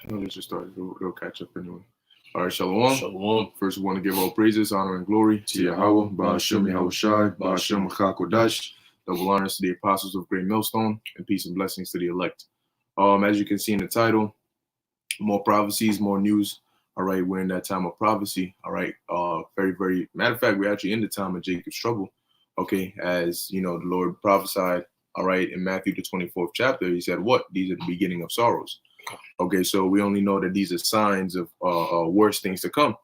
Let's just start. We'll catch up anyway. All right, Shalom. Shalom. First, we want to give all praises, honor, and glory to Yahweh, Ba'ashem Yahushai, Ba'ashem Chakodash. Double honors to the apostles of Great Millstone, and peace and blessings to the elect. As you can see in the title, more prophecies, more news. All right, we're in that time of prophecy. All right, very matter of fact, we're actually in the time of Jacob's trouble. Okay, as you know, the Lord prophesied. All right, in Matthew the 24th chapter, He said, "What? These are the beginning of sorrows." Okay, so we only know that these are signs of worse things to come.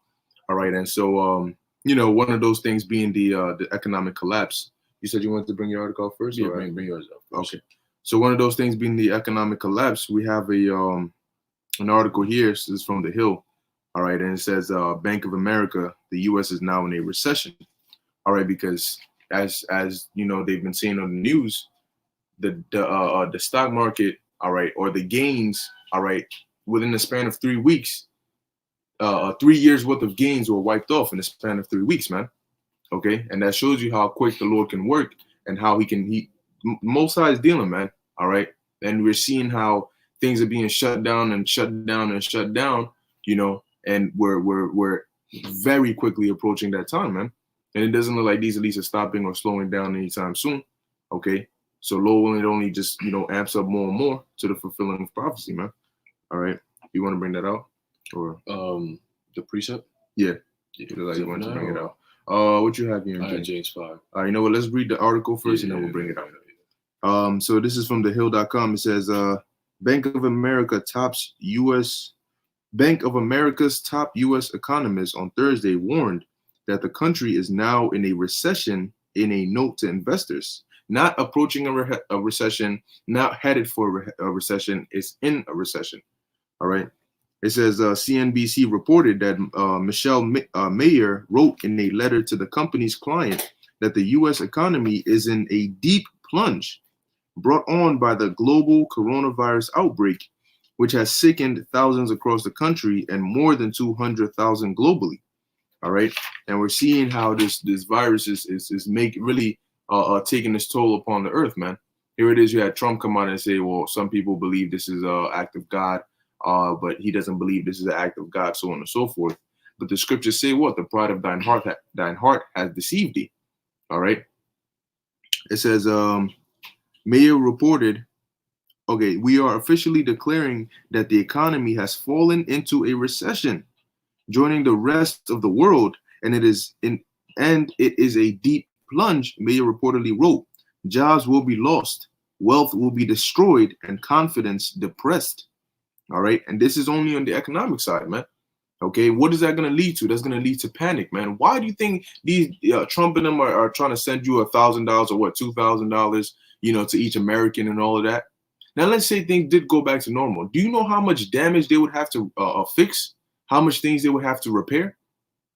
All right, and so one of those things being the economic collapse. You said you wanted to bring your article out first. Yeah, bring yours up first. Okay, so one of those things being the economic collapse, we have an article here. This is from The Hill. All right, and it says Bank of America, the U.S. is now in a recession. All right, because as you know, they've been saying on the news, the stock market, all right, or the gains, all right, within the span of 3 weeks, 3 years worth of gains were wiped off in the span of 3 weeks, man. Okay, and that shows you how quick the Lord can work and how he most sides dealing, man. All right, and we're seeing how things are being shut down and shut down and shut down, and we're very quickly approaching that time, man. And it doesn't look like these elites are stopping or slowing down anytime soon. Okay, so Lord, it only just amps up more and more to the fulfilling of prophecy, man. All right, you want to bring that out or the precept? Yeah, like you want to bring it out. What you have here? James 5. All right, you know what? Let's read the article first, and then we'll bring it out. So this is from thehill.com. It says, Bank of America's top U.S. economists on Thursday warned that the country is now in a recession in a note to investors. Not approaching a recession, not headed for a recession, it's in a recession. All right. It says CNBC reported that Michelle Mayer wrote in a letter to the company's client that the U.S. economy is in a deep plunge brought on by the global coronavirus outbreak, which has sickened thousands across the country and more than 200,000 globally. All right. And we're seeing how this virus is really taking its toll upon the earth, man. Here it is. You had Trump come out and say, well, some people believe this is an act of God, but he doesn't believe this is an act of God, so on and so forth. But the scriptures say what? The pride of thine heart has deceived thee. All right. It says, Mayer reported, okay, we are officially declaring that the economy has fallen into a recession, joining the rest of the world, and it is a deep plunge. Mayer reportedly wrote, jobs will be lost, wealth will be destroyed, and confidence depressed. All right, and this is only on the economic side, man. Okay, what is that going to lead to? That's going to lead to panic, man. Why do you think these Trump and them are trying to send you $1,000 or what, $2,000, to each American and all of that? Now, let's say things did go back to normal. Do you know how much damage they would have to fix? How much things they would have to repair?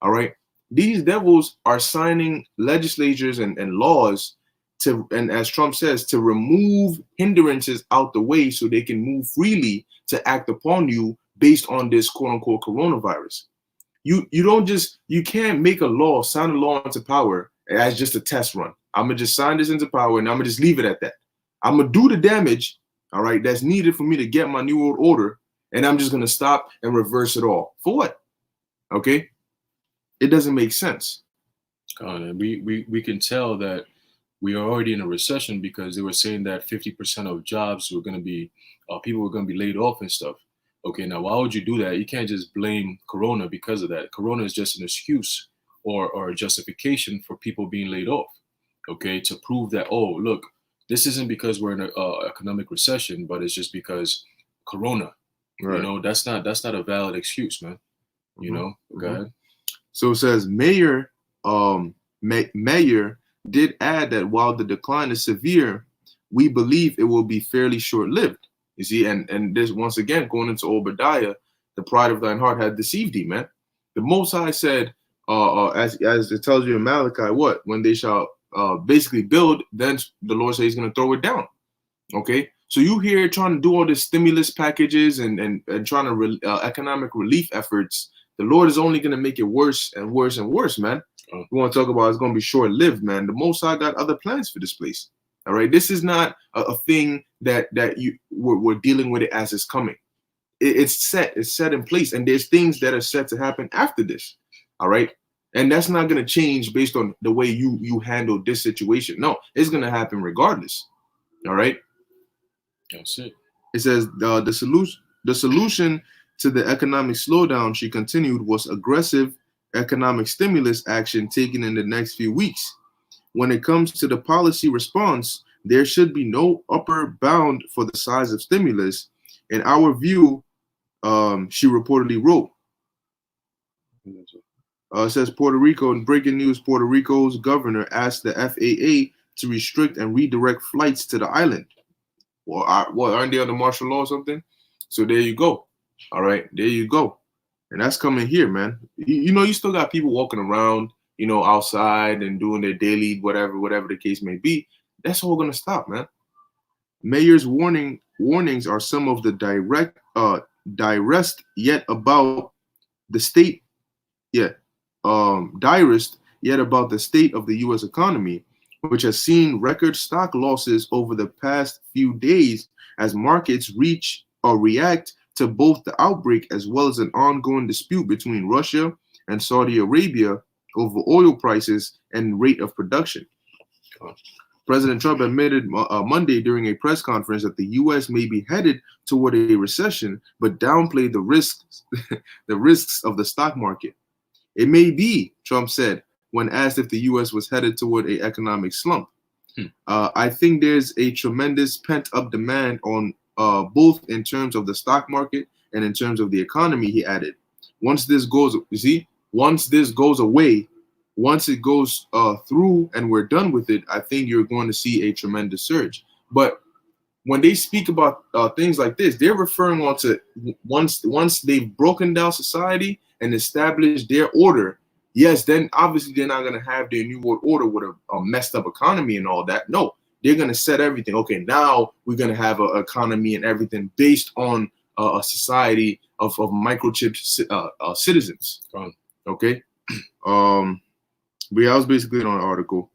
All right. These devils are signing legislatures and laws and as Trump says, to remove hindrances out the way so they can move freely to act upon you based on this quote unquote coronavirus. You can't make a law, sign a law into power as just a test run. I'm going to just sign this into power and I'm going to just leave it at that. I'm going to do the damage, all right, that's needed for me to get my new world order. And I'm just going to stop and reverse it all. For what? Okay. It doesn't make sense. And we can tell that we are already in a recession because they were saying that 50% of jobs were going to be, people were going to be laid off and stuff. Okay, now why would you do that? You can't just blame Corona because of that. Corona is just an excuse or a justification for people being laid off. Okay, to prove that, oh, look, this isn't because we're in an economic recession, but it's just because Corona. Right. That's not a valid excuse, man. Go ahead. So it says Mayer did add that while the decline is severe, we believe it will be fairly short-lived. You see, and this once again going into Obadiah, the pride of thine heart had deceived thee, man. The Most High said, as it tells you in Malachi, what? When they shall basically build, then the Lord says he's going to throw it down. Okay, so you here trying to do all this stimulus packages and trying to economic relief efforts. The Lord is only going to make it worse and worse and worse, man. We want to talk about it's going to be short-lived, man. The Most High got other plans for this place. All right, this is not a thing that we're dealing with it as it's coming. it's set in place, and there's things that are set to happen after this. All right. And that's not going to change based on the way you handle this situation. No, it's going to happen regardless. All right. That's it. It says the solution to the economic slowdown, she continued, was aggressive economic stimulus action taken in the next few weeks. When it comes to the policy response, there should be no upper bound for the size of stimulus. In our view, she reportedly wrote. It says Puerto Rico, in breaking news, Puerto Rico's governor asked the FAA to restrict and redirect flights to the island. Well, aren't they under martial law or something? So there you go. All right, there you go. And that's coming here, man. You still got people walking around, outside and doing their daily whatever the case may be. That's all gonna stop, man. Mayor's warnings are some of the direst yet about the state, direst yet about the state of the U.S. economy, which has seen record stock losses over the past few days as markets react to both the outbreak as well as an ongoing dispute between Russia and Saudi Arabia over oil prices and rate of production. President Trump admitted Monday during a press conference that the U.S. may be headed toward a recession, but downplayed the risks of the stock market. It may be, Trump said, when asked if the U.S. was headed toward an economic slump. I think there's a tremendous pent-up demand on both in terms of the stock market and in terms of the economy, he added. Once this goes away, once it goes through and we're done with it, I think you're going to see a tremendous surge. But when they speak about things like this, they're referring on to once they've broken down society and established their order. Yes, then obviously they're not going to have their new world order with a messed up economy and all that. No, they're going to set everything. Okay, now we're going to have an economy and everything based on a society of microchip citizens. Okay. But yeah, I was basically on an article.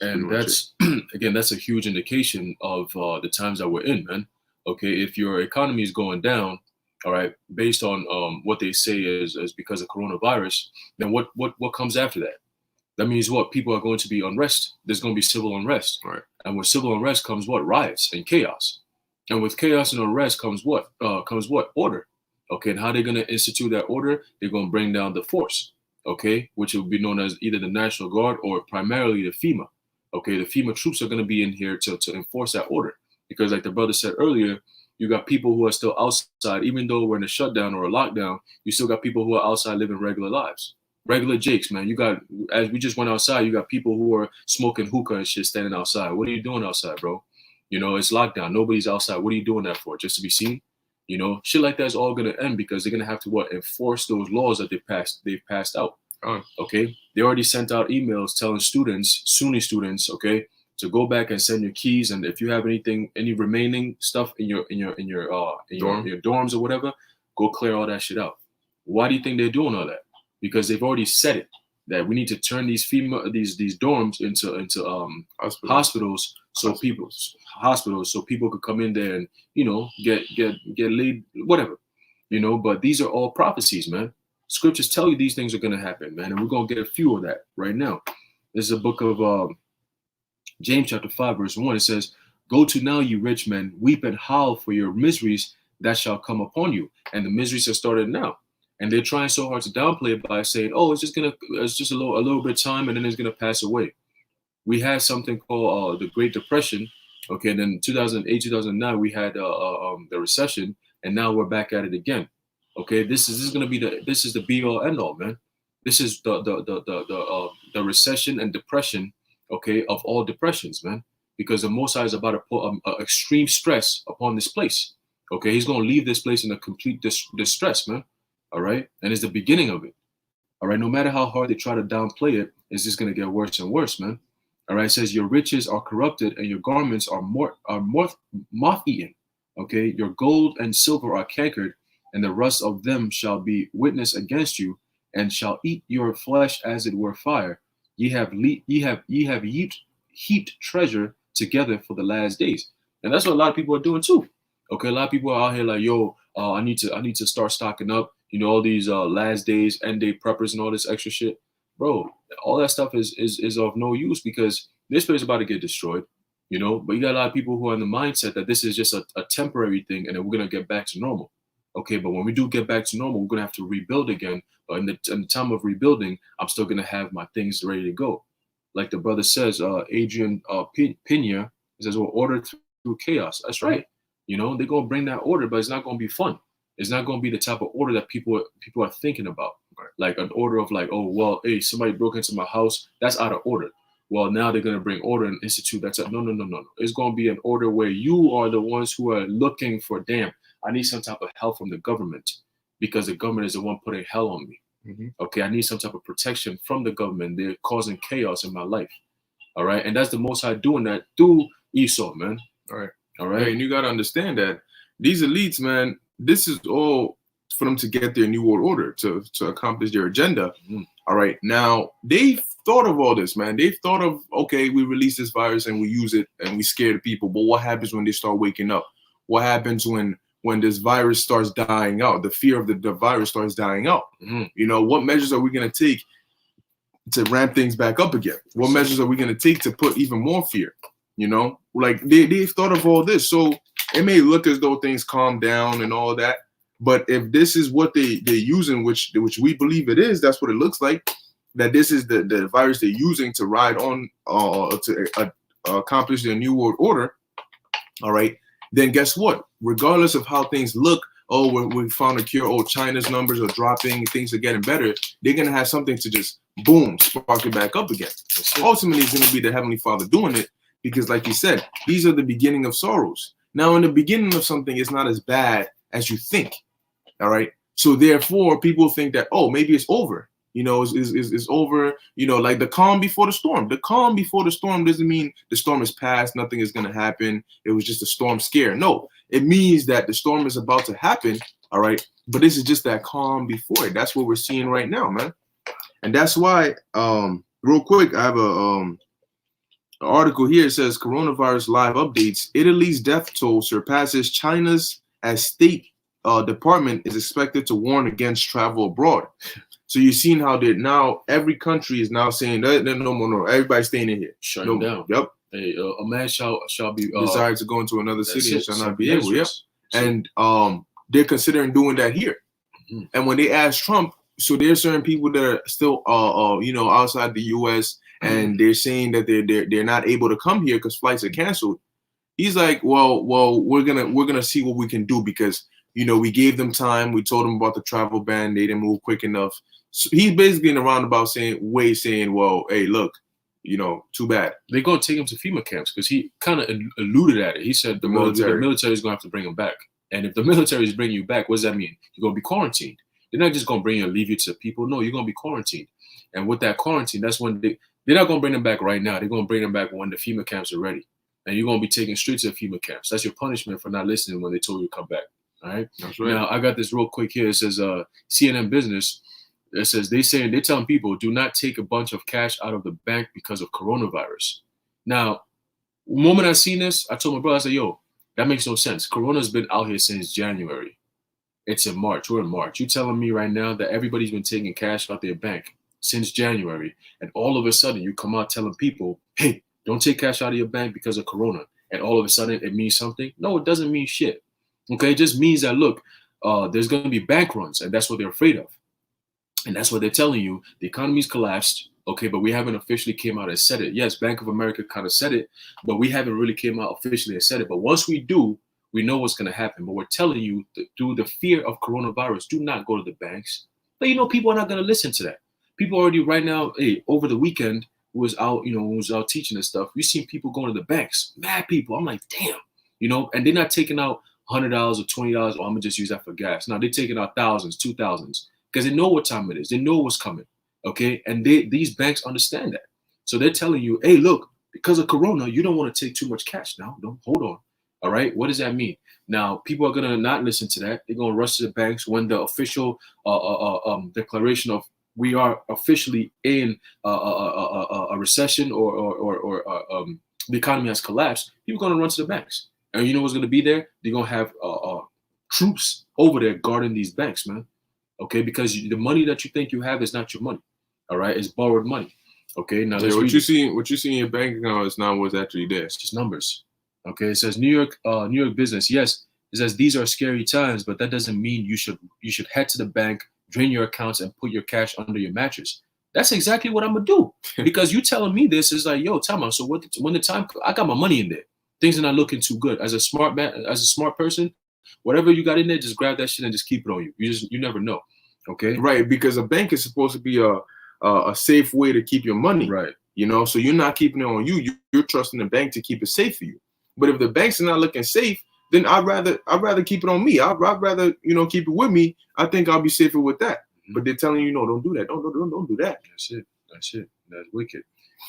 And that's, again, that's a huge indication of the times that we're in, man. Okay, if your economy is going down, all right, based on what they say is because of coronavirus, then what comes after that? That means what? People are going to be unrest. There's going to be civil unrest. Right. And with civil unrest comes what? Riots and chaos. And with chaos and unrest comes what? Order. Okay, and how they're going to institute that order? They're going to bring down the force, okay, which will be known as either the National Guard or primarily the FEMA. Okay, the FEMA troops are going to be in here to enforce that order. Because like the brother said earlier, you got people who are still outside, even though we're in a shutdown or a lockdown, you still got people who are outside living regular lives. Regular Jakes, man. You got, as we just went outside, you got people who are smoking hookah and shit standing outside. What are you doing outside, bro? It's lockdown. Nobody's outside. What are you doing that for? Just to be seen? Shit like that's all going to end because they're going to have to enforce those laws that they've passed out. Okay? They already sent out emails telling students, Sunni students, okay, to go back and send your keys, and if you have any remaining stuff in your dorms or whatever, go clear all that shit out. Why do you think they're doing all that? Because they've already said it that we need to turn these dorms into hospitals, so people could come in there and get laid, whatever, But these are all prophecies, man. Scriptures tell you these things are going to happen, man, and we're going to get a few of that right now. This is a book of James chapter 5, verse 1. It says, "Go to now, you rich men, weep and howl for your miseries that shall come upon you." And the miseries have started now. And they're trying so hard to downplay it by saying, "Oh, it's just a little bit of time, and then it's gonna pass away." We had something called the Great Depression. Okay, and then 2008, 2009, we had the recession, and now we're back at it again. Okay, this is gonna be the be all end all, man. This is the recession and depression, okay, of all depressions, man. Because the Most High is about to put extreme stress upon this place. Okay, He's gonna leave this place in a complete distress, man. All right, and it's the beginning of it. All right, no matter how hard they try to downplay it, it's just gonna get worse and worse, man. All right, it says your riches are corrupted and your garments are moth-eaten. Okay, your gold and silver are cankered, and the rust of them shall be witness against you, and shall eat your flesh as it were fire. Ye have heaped treasure together for the last days, and that's what a lot of people are doing too. Okay, a lot of people are out here like, yo, I need to start stocking up. You know, all these last days, end day preppers, and all this extra shit, bro. All that stuff is of no use because this place is about to get destroyed. You know, but you got a lot of people who are in the mindset that this is just a temporary thing, and then we're gonna get back to normal. Okay, but when we do get back to normal, we're gonna have to rebuild again. But in the time of rebuilding, I'm still gonna have my things ready to go. Like the brother says, Adrian Pina says, "Well, order through chaos." That's right. You know, they're gonna bring that order, but it's not gonna be fun. It's not gonna be the type of order that people are thinking about. Like an order of like, oh well, hey, somebody broke into my house. That's out of order. Well, now they're gonna bring order and institute. That's a, no, no, no, no, no. It's gonna be an order where you are the ones who are looking for. Damn, I need some type of help from the government because the government is the one putting hell on me. Okay, I need some type of protection from the government. They're causing chaos in my life. All right, and that's the Most High doing that through Esau, man. All right. All right. And you got to understand that these elites, man, this is all for them to get their new world order, to accomplish their agenda. All right. Now, they've thought of all this, man. They've thought of, okay, we release this virus and we use it and we scare the people. But what happens when they start waking up? What happens when this virus starts dying out? The fear of the virus starts dying out. You know, what measures are we going to take to ramp things back up again? What measures are we going to take to put even more fear? You know, like they've thought of all this. So it may look as though things calm down and all that. But if this is what they're using, which we believe it is, that's what it looks like, that this is the virus they're using to ride on to accomplish their new world order. All right. Then guess what? Regardless of how things look, oh, when we found a cure, oh, China's numbers are dropping, things are getting better, they're going to have something to just, boom, spark it back up again. Ultimately, it's going to be the Heavenly Father doing it because, like you said, these are the beginning of sorrows. Now, in the beginning of something, it's not as bad as you think, all right? So, therefore, people think that, oh, maybe it's over. You know, it's over, you know, like the calm before the storm. The calm before the storm doesn't mean the storm is past, nothing is going to happen. It was just a storm scare. No, it means that the storm is about to happen, all right? But this is just that calm before it. That's what we're seeing right now, man. And that's why, real quick, I have an article here. It says, coronavirus live updates. Italy's death toll surpasses China's as State Department is expected to warn against travel abroad. So you've seen how they now every country is now saying that no, everybody's staying in here. Shutting down. Yep. Hey, a man shall be desired to go into another city and shall not be able. Yep. And they're considering doing that here. And when they asked Trump, so there's certain people that are still you know, outside the US and they're saying that they're not able to come here because flights are canceled. He's like, well, we're gonna see what we can do because, you know, we gave them time. We told them about the travel ban. They didn't move quick enough. So he's basically in a roundabout way saying, well, hey, look, you know, too bad. They're going to take him to FEMA camps because he kind of alluded at it. He said the military is going to have to bring him back. And if the military is bringing you back, what does that mean? You're going to be quarantined. They're not just going to bring you and leave you to people. No, you're going to be quarantined. And with that quarantine, that's when they're not going to bring them back right now. They're going to bring them back when the FEMA camps are ready. And you're going to be taken straight to the FEMA camps. That's your punishment for not listening when they told you to come back. All right. That's right. Now I got this real quick here. It says CNN Business. It says they're telling people do not take a bunch of cash out of the bank because of coronavirus. Now, the moment I seen this, I told my brother, I said, yo, that makes no sense. Corona's been out here since January. It's in March. We're in March. You telling me right now that everybody's been taking cash out their bank since January, and all of a sudden you come out telling people, hey, don't take cash out of your bank because of Corona, and all of a sudden it means something? No, it doesn't mean shit. Okay, it just means that, look, there's going to be bank runs, and that's what they're afraid of. And that's what they're telling you. The economy's collapsed, okay, but we haven't officially came out and said it. Yes, Bank of America kind of said it, but we haven't really came out officially and said it. But once we do, we know what's going to happen. But we're telling you that through the fear of coronavirus, do not go to the banks. But, you know, people are not going to listen to that. People already right now, hey, over the weekend, who was out teaching and stuff, we've seen people going to the banks, mad people. I'm like, damn, you know, and they're not taking out $100 or $20. Oh, I'm gonna just use that for gas. Now they're taking out thousands, 2,000s, because they know what time it is. They know what's coming. Okay, and these banks understand that. So they're telling you, hey, look, because of Corona, you don't want to take too much cash now. Don't hold on. All right, what does that mean? Now people are gonna not listen to that. They're gonna rush to the banks when the official declaration of we are officially in a recession or the economy has collapsed. People are gonna run to the banks. And you know what's going to be there? They're going to have troops over there guarding these banks, man. Okay, because the money that you think you have is not your money. All right, it's borrowed money. Okay, now what you see in your bank account is not what's actually there. It's just numbers. Okay, it says New York business. Yes, it says these are scary times, but that doesn't mean you should head to the bank, drain your accounts, and put your cash under your mattress. That's exactly what I'm gonna do. Because you telling me this is like, yo, time out. So when the time, I got my money in there. Things are not looking too good. As a smart man, as a smart person, whatever you got in there, just grab that shit and just keep it on you. You never know. Okay. Right, because a bank is supposed to be a safe way to keep your money. Right. You know, so you're not keeping it on you. You're trusting the bank to keep it safe for you. But if the banks are not looking safe, then I'd rather keep it on me. I'd rather keep it with me. I think I'll be safer with that. Mm-hmm. But they're telling you, no, don't do that. Don't do that. That's it. That's wicked.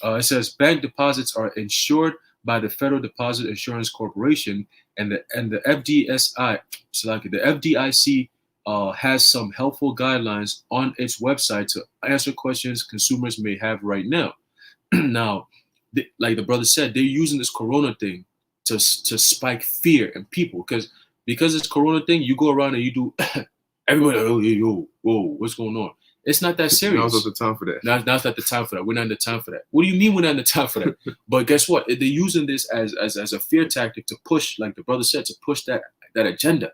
It says bank deposits are insured by the Federal Deposit Insurance Corporation and the FDIC. So like the FDIC has some helpful guidelines on its website to answer questions consumers may have right now. Now, like the brother said, they're using this corona thing to spike fear in people because it's corona thing. You go around and you do everybody, oh, yo, whoa, what's going on? It's not that serious. Now's not the time for that. Now's not the time for that. We're not in the time for that. What do you mean we're not in the time for that? But guess what? They're using this as a fear tactic to push, like the brother said, to push that agenda.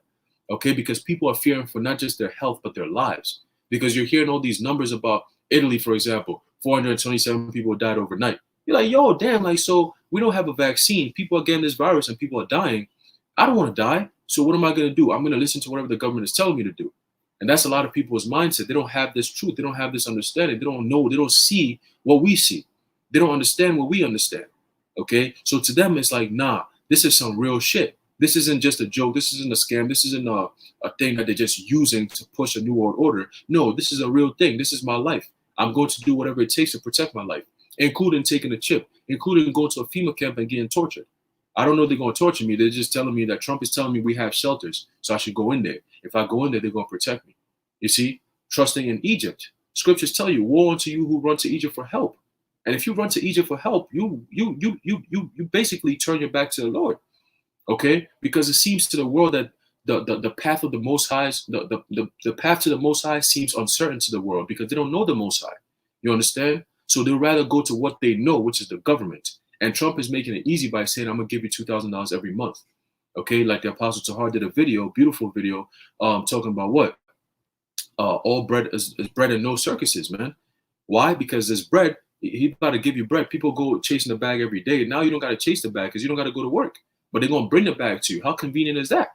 Okay, because people are fearing for not just their health but their lives. Because you're hearing all these numbers about Italy, for example, 427 people died overnight. You're like, yo, damn, like, so we don't have a vaccine. People are getting this virus and people are dying. I don't want to die. So what am I going to do? I'm going to listen to whatever the government is telling me to do. And that's a lot of people's mindset. They don't have this truth. They don't have this understanding. They don't know. They don't see what we see. They don't understand what we understand. Okay? So to them, it's like, nah, this is some real shit. This isn't just a joke. This isn't a scam. This isn't a thing that they're just using to push a new world order. No, this is a real thing. This is my life. I'm going to do whatever it takes to protect my life, including taking a chip, including going to a FEMA camp and getting tortured. I don't know if they're going to torture me. They're just telling me that Trump is telling me we have shelters, so I should go in there. If I go in there, they're going to protect me. You see, trusting in Egypt. Scriptures tell you, woe unto you who run to Egypt for help. And if you run to Egypt for help, you basically turn your back to the Lord. Okay? Because it seems to the world that the path of the Most High, the path to the Most High seems uncertain to the world because they don't know the Most High. You understand? So they'd rather go to what they know, which is the government. And Trump is making it easy by saying, I'm going to give you $2,000 every month. Okay? Like the Apostle Tahar did a video, beautiful video, talking about what? All bread is bread and no circuses, man. Why? Because there's bread. He's about to give you bread. People go chasing the bag every day. Now you don't got to chase the bag because you don't got to go to work. But they're going to bring the bag to you. How convenient is that?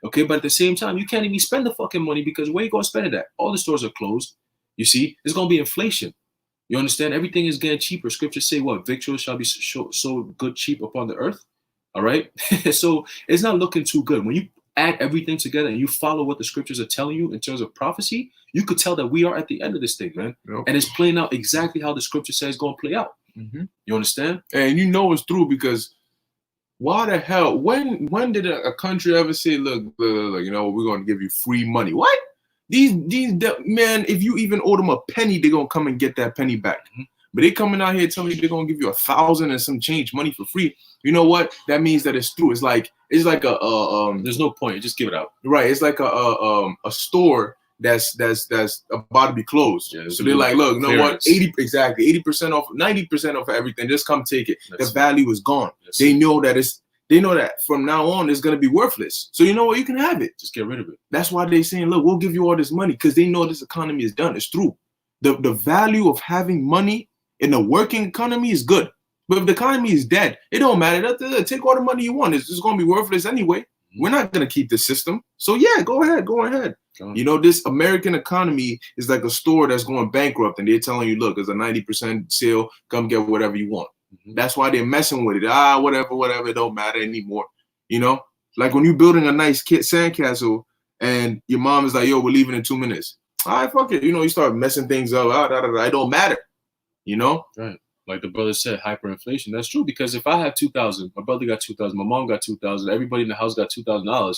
Okay, but at the same time, you can't even spend the fucking money because where you going to spend it at? All the stores are closed. You see, there's going to be inflation. You understand? Everything is getting cheaper. Scriptures say what? Victuals shall be so good cheap upon the earth. All right? So it's not looking too good. When you add everything together and you follow what the scriptures are telling you in terms of prophecy, you could tell that we are at the end of this thing, man. Yep. And it's playing out exactly how the scripture says it's going to play out. Mm-hmm. You understand? And you know it's true because why the hell? When did a country ever say, look, we're going to give you free money? What? These man, if you even owe them a penny, they're going to come and get that penny back. Mm-hmm. But they coming out here telling you they're going to give you 1,000 and some change money for free. You know what? That means that it's true. It's like there's no point. Just give it out. Right. It's like a store that's about to be closed. Yeah, so they're like, look, you know what? 80% off, 90% off of everything. Just come take it. The value is gone. They know that from now on it's gonna be worthless. So you know what? You can have it. Just get rid of it. That's why they're saying, look, we'll give you all this money because they know this economy is done. It's true. The value of having money in a working economy is good. But if the economy is dead, it don't matter. Take all the money you want. It's just going to be worthless anyway. Mm-hmm. We're not going to keep the system. So yeah, go ahead. You know, this American economy is like a store that's going bankrupt and they're telling you, look, there's a 90% sale. Come get whatever you want. Mm-hmm. That's why they're messing with it. Whatever. It don't matter anymore. You know, like when you're building a nice sandcastle and your mom is like, yo, we're leaving in 2 minutes. All right, fuck it. You know, you start messing things up. It don't matter. You know? Right. Like the brother said, hyperinflation. That's true because if I have 2,000, my brother got 2,000, my mom got 2,000, everybody in the house got $2,000.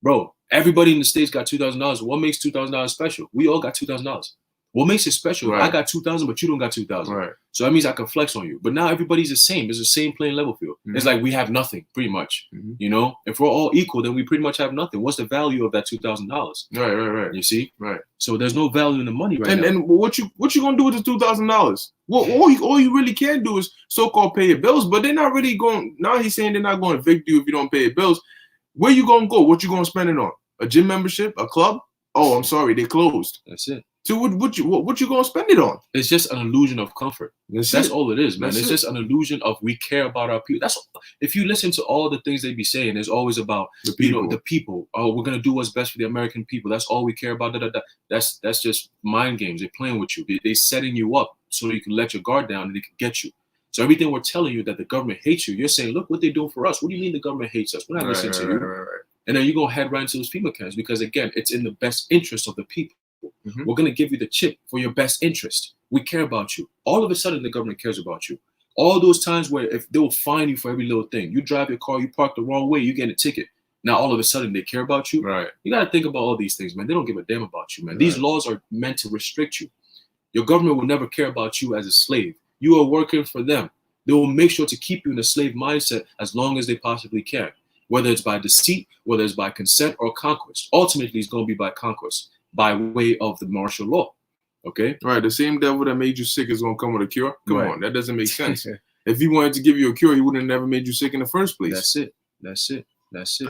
Bro, everybody in the States got $2,000. What makes $2,000 special? We all got $2,000. What makes it special? Right. I got 2,000, but you don't got 2,000. Right. So that means I can flex on you. But now everybody's the same. It's the same playing level field. It's like we have nothing, pretty much. You know, if we're all equal, then we pretty much have nothing. What's the value of that $2,000? Right. You see? Right. So there's no value in the money right now. And what you gonna do with the $2,000? Well, all you really can do is so-called pay your bills, but they're not really going. Now he's saying they're not going to evict you if you don't pay your bills. Where you gonna go? What you gonna spend it on? A gym membership? A club? Oh, I'm sorry, they closed. That's it. So what you gonna spend it on? It's just an illusion of comfort. That's all it is, man. That's it's just an illusion of we care about our people. That's if you listen to all the things they be saying, it's always about the people. The people. Oh, we're gonna do what's best for the American people. That's all we care about. That's just mind games. They're playing with you. They setting you up so you can let your guard down and they can get you. So everything we're telling you that the government hates you, you're saying, look what they're doing for us. What do you mean the government hates us? We're not listening to you. Right. And then you're gonna head right into those FEMA camps because again, it's in the best interest of the people. We're going to give you the chip for your best interest. We care about you. All of a sudden, the government cares about you. All those times where if they will fine you for every little thing, you drive your car, you park the wrong way, you get a ticket. Now, all of a sudden, they care about you. Right. You got to think about all these things, man. They don't give a damn about you, man. Right. These laws are meant to restrict you. Your government will never care about you as a slave. You are working for them. They will make sure to keep you in a slave mindset as long as they possibly can, whether it's by deceit, whether it's by consent or conquest. Ultimately, it's going to be by conquest, by way of the martial law. Okay? Right. The same devil that made you sick is going to come with a cure. Come on. That doesn't make sense. If he wanted to give you a cure, he would have never made you sick in the first place. That's it.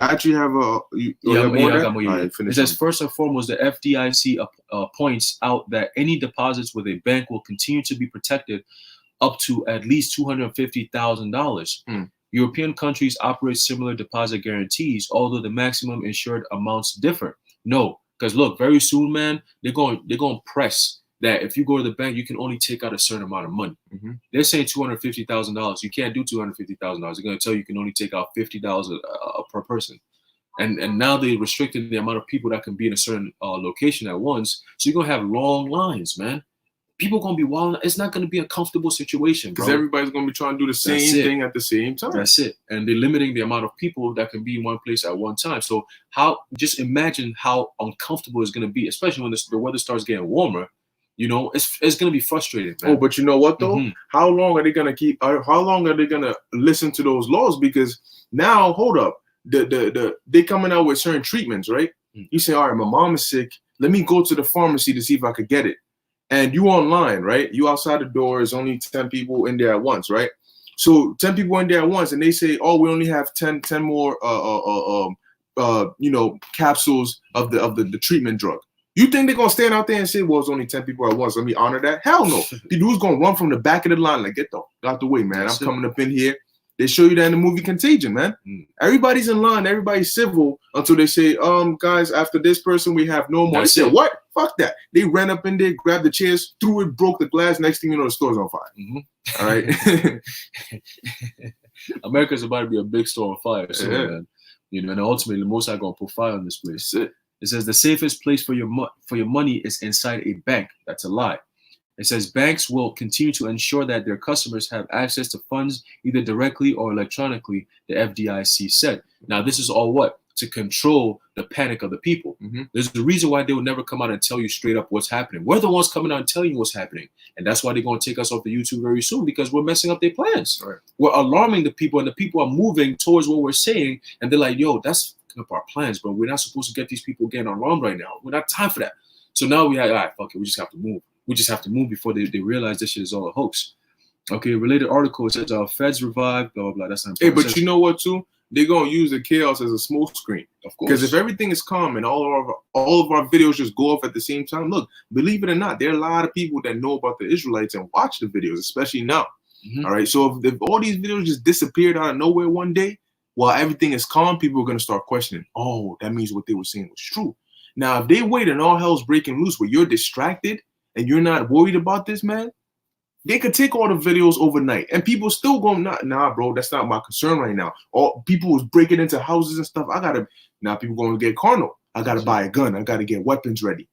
I actually have a... I got more. Right, it says, first and foremost, the FDIC points out that any deposits with a bank will continue to be protected up to at least $250,000. European countries operate similar deposit guarantees, although the maximum insured amounts differ. No. Because look, very soon, man, they're going to press that if you go to the bank, you can only take out a certain amount of money. They're saying $250,000. You can't do $250,000. They're going to tell you can only take out $50 per person. And now they're restricting the amount of people that can be in a certain location at once. So you're going to have long lines, man. People going to be wild. It's not going to be a comfortable situation, because everybody's going to be trying to do the same thing at the same time. That's it. And they're limiting the amount of people that can be in one place at one time. So just imagine how uncomfortable it's going to be, especially when the weather starts getting warmer. You know, it's going to be frustrating, man. Oh, but you know what, though? How long are they going to how long are they going to listen to those laws? Because now, hold up, they coming out with certain treatments, right? You say, all right, my mom is sick. Let me go to the pharmacy to see if I could get it. And you online, right? You outside the door, is only 10 people in there at once, right? So 10 people in there at once, and they say, oh, we only have 10 more capsules of the treatment drug. You think they're gonna stand out there and say, well, it's only 10 people at once, let me honor that? Hell no. The dude's gonna run from the back of the line, like, get out the way, man. I'm coming up in here. They show you that in the movie Contagion, man. Everybody's in line, everybody's civil until they say, guys, after this person, we have no more. They said, what? Fuck that. They ran up in there, grabbed the chairs, threw it, broke the glass. Next thing you know, the store's on fire. All right. America's about to be a big store on fire soon, man. You know, and ultimately, the Most High gonna put fire on this place. It says the safest place for your money is inside a bank. That's a lie. It says banks will continue to ensure that their customers have access to funds either directly or electronically, the FDIC said. Now, this is all what? To control the panic of the people. There's a reason why they will never come out and tell you straight up what's happening. We're the ones coming out and telling you what's happening. And that's why they're going to take us off the YouTube very soon, because we're messing up their plans. Right. We're alarming the people, and the people are moving towards what we're saying. And they're like, yo, that's up our plans, bro. We're not supposed to get these people getting alarmed right now. We're not time for that. So now we have, all right, fuck it, we just have to move. We just have to move before they realize this shit is all a hoax. Okay, related article, it says feds revive, blah, blah, blah. That's not important. Hey, but you know what, too? They're going to use the chaos as a smoke screen. Of course. Because if everything is calm and all of our videos just go off at the same time, look, believe it or not, there are a lot of people that know about the Israelites and watch the videos, especially now. All right, so if all these videos just disappeared out of nowhere one day, while everything is calm, people are going to start questioning, oh, that means what they were saying was true. Now, if they wait and all hell's breaking loose where you're distracted and you're not worried about this, man, they could take all the videos overnight and people still going, nah, bro, that's not my concern right now. All people was breaking into houses and stuff. Now people going to get carnal. I got to buy a gun. I got to get weapons ready.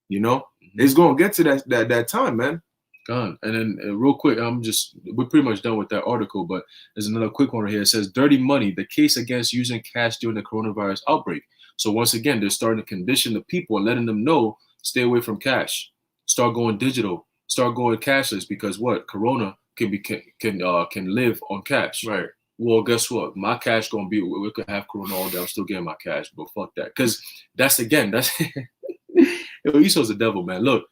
You know, it's going to get to that time, man. Gone. And then real quick, we're pretty much done with that article, but there's another quick one right here. It says dirty money, the case against using cash during the coronavirus outbreak. So once again, they're starting to condition the people and letting them know, stay away from cash. Start going digital. Start going cashless because what? Corona can live on cash. Right. Well, guess what? My cash gonna be. We could have Corona all day. I'm still getting my cash, but fuck that. Because that's Yo, Esau's the devil, man. Look,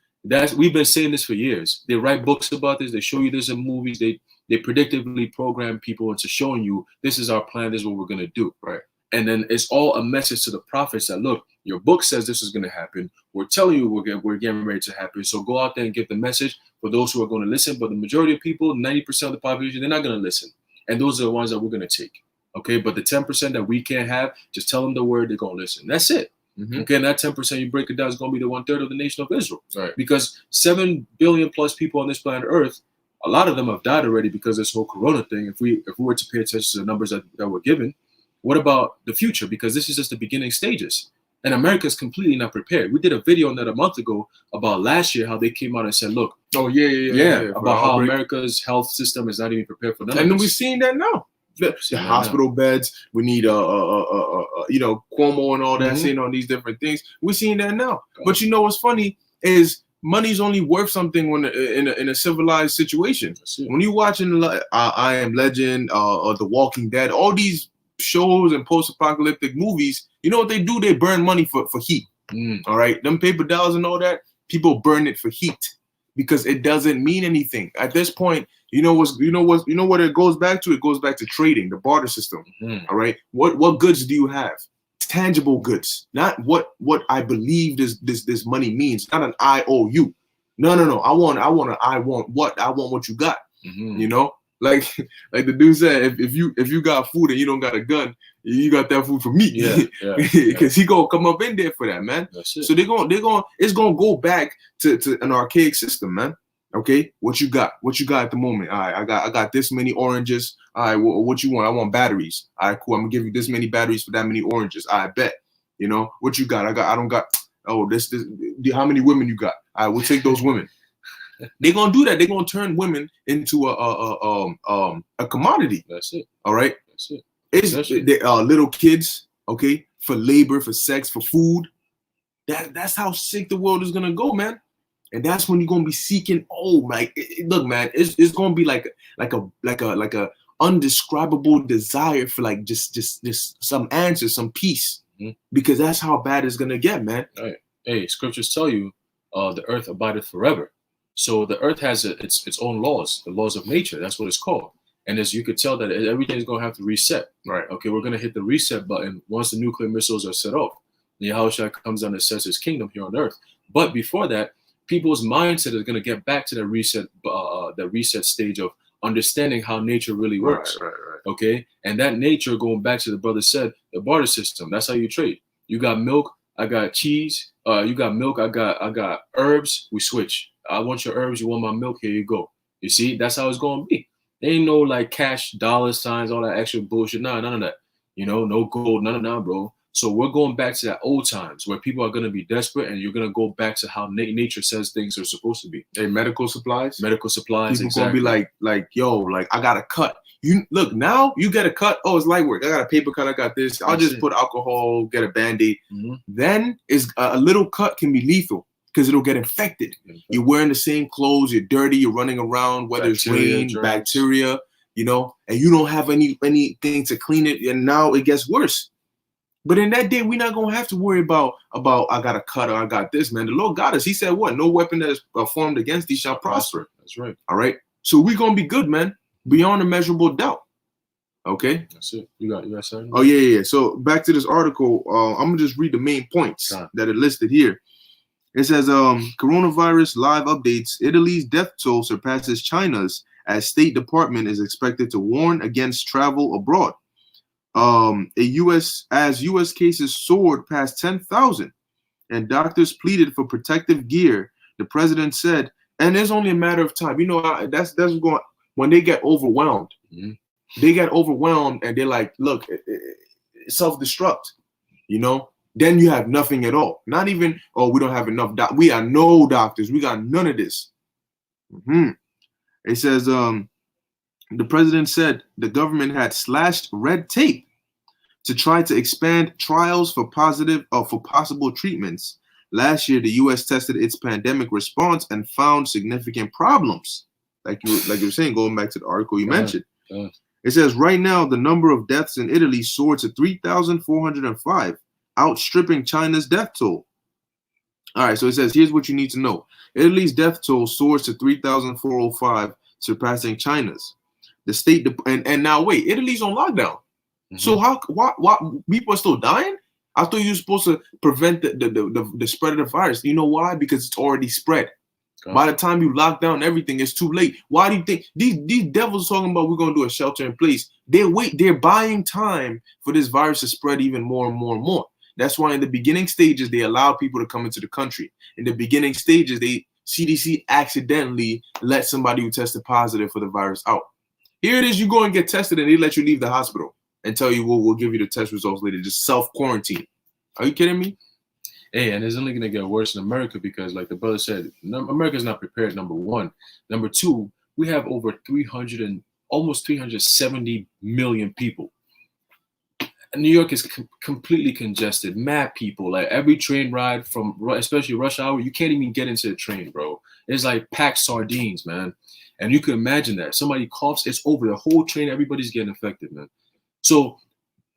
we've been saying this for years. They write books about this. They show you this in movies. They predictively program people into showing you this is our plan. This is what we're gonna do. Right. And then it's all a message to the prophets that look, your book says this is gonna happen. We're telling you we're getting ready to happen. So go out there and give the message for those who are going to listen. But the majority of people, 90% of the population, they're not gonna listen. And those are the ones that we're gonna take. Okay, but the 10% that we can't have, just tell them the word. They're gonna listen. That's it. Mm-hmm. Okay, and that 10% you break it down is going to be the 1/3 of the nation of Israel. Right. Because 7 billion plus people on this planet Earth, a lot of them have died already because of this whole Corona thing. If we were to pay attention to the numbers that were given, what about the future? Because this is just the beginning stages. And America is completely not prepared. We did a video on that a month ago about last year, how they came out and said, look, about how America's health system is not even prepared for none of this. And we're seeing that now. The hospital beds. We need Cuomo and all that saying on these different things. We're seeing that now. But you know what's funny is money's only worth something when in a civilized situation. When you're watching I Am Legend or The Walking Dead, all these shows and post-apocalyptic movies, you know what they do? They burn money for heat. All right, them paper dolls and all that. People burn it for heat because it doesn't mean anything at this point. You know what it goes back to? It goes back to trading, the barter system. All right. What goods do you have? Tangible goods, not what I believe this money means. Not an IOU. No. I want what you got. You know, like the dude said, if you got food and you don't got a gun, you got that food for me. Because he gonna come up in there for that, man. So it's gonna go back to an archaic system, man. Okay, what you got at the moment? All right, I got this many oranges. All right, what you want? I want batteries. All right, cool. I'm gonna give you this many batteries for that many oranges. I bet. You know what you got? I don't got. Oh, this. How many women you got? All right, we'll take those women. They're gonna do that. They're gonna turn women into a commodity. That's it. All right. That's it. It's little kids. Okay, for labor, for sex, for food. That's how sick the world is gonna go, man. And that's when you're gonna be seeking. Oh my! Look, man, it's gonna be like a undescribable desire for like just some answers, some peace, because that's how bad it's gonna get, man. Right. Hey, scriptures tell you, the earth abideth forever. So the earth has its own laws, the laws of nature. That's what it's called. And as you could tell, that everything's gonna have to reset. Right. Okay, we're gonna hit the reset button once the nuclear missiles are set off. Yahushua comes down and sets his kingdom here on earth. But before that, people's mindset is going to get back to the reset stage of understanding how nature really works. Right. Okay, and that nature, going back to the brother said, the barter system. That's how you trade. You got milk, I got cheese. You got milk, I got herbs. We switch. I want your herbs. You want my milk? Here you go. You see, that's how it's going to be. There ain't no like cash, dollar signs, all that extra bullshit. Nah, none of that. You know, no gold, none of that, bro. So we're going back to that old times where people are going to be desperate, and you're going to go back to how nature says things are supposed to be. Hey, medical supplies. People exactly. Gonna be like, yo, like I got a cut. You look now, you get a cut. Oh, it's light work. I got a paper cut. I got this. I'll just put alcohol, get a Band-Aid. Then is a little cut can be lethal because it'll get infected. You're wearing the same clothes. You're dirty. You're running around, whether it's rain, germs, bacteria, you know, and you don't have anything to clean it. And now it gets worse. But in that day, we're not gonna have to worry about I got a cut or I got this, man. The Lord got us. He said, "What? No weapon that is formed against thee shall prosper." That's right. All right. So we're gonna be good, man, beyond a measurable doubt. Okay. That's it. You got something? Oh yeah. So back to this article. I'm gonna just read the main points that are listed here. It says, coronavirus live updates. Italy's death toll surpasses China's as State Department is expected to warn against travel abroad. U.S. cases soared past 10,000 and doctors pleaded for protective gear, the president said, and it's only a matter of time. You know, that's going when they get overwhelmed. They get overwhelmed and they're like, look, self-destruct, you know, then you have nothing at all. Not even, oh, we don't have enough. We are no doctors. We got none of this. It says, the president said the government had slashed red tape to try to expand trials for possible treatments Last year, the U.S. tested its pandemic response and found significant problems. Like you were saying, going back to the article you mentioned. It says right now the number of deaths in Italy soared to 3,405, outstripping China's death toll. All right, so it says here's what you need to know. Italy's death toll soars to 3,405, surpassing China's. The state and now wait, Italy's on lockdown. So why people are still dying? I thought you were supposed to prevent the spread of the virus. You know why? Because it's already spread. By the time you lock down everything, it's too late. Why do you think these devils talking about we're gonna do a shelter in place? They're buying time for this virus to spread even more and more and more. That's why in the beginning stages they allow people to come into the country. In the beginning stages, CDC accidentally let somebody who tested positive for the virus out. Here it is, you go and get tested and they let you leave the hospital and tell you, we'll give you the test results later. Just self-quarantine. Are you kidding me? Hey, and it's only going to get worse in America because, like the brother said, America's not prepared, number one. Number two, we have over almost 370 million people. And New York is completely congested. Mad people. Like every train ride from, especially rush hour, you can't even get into the train, bro. It's like packed sardines, man. And you can imagine that. Somebody coughs, it's over. The whole train, everybody's getting affected, man. So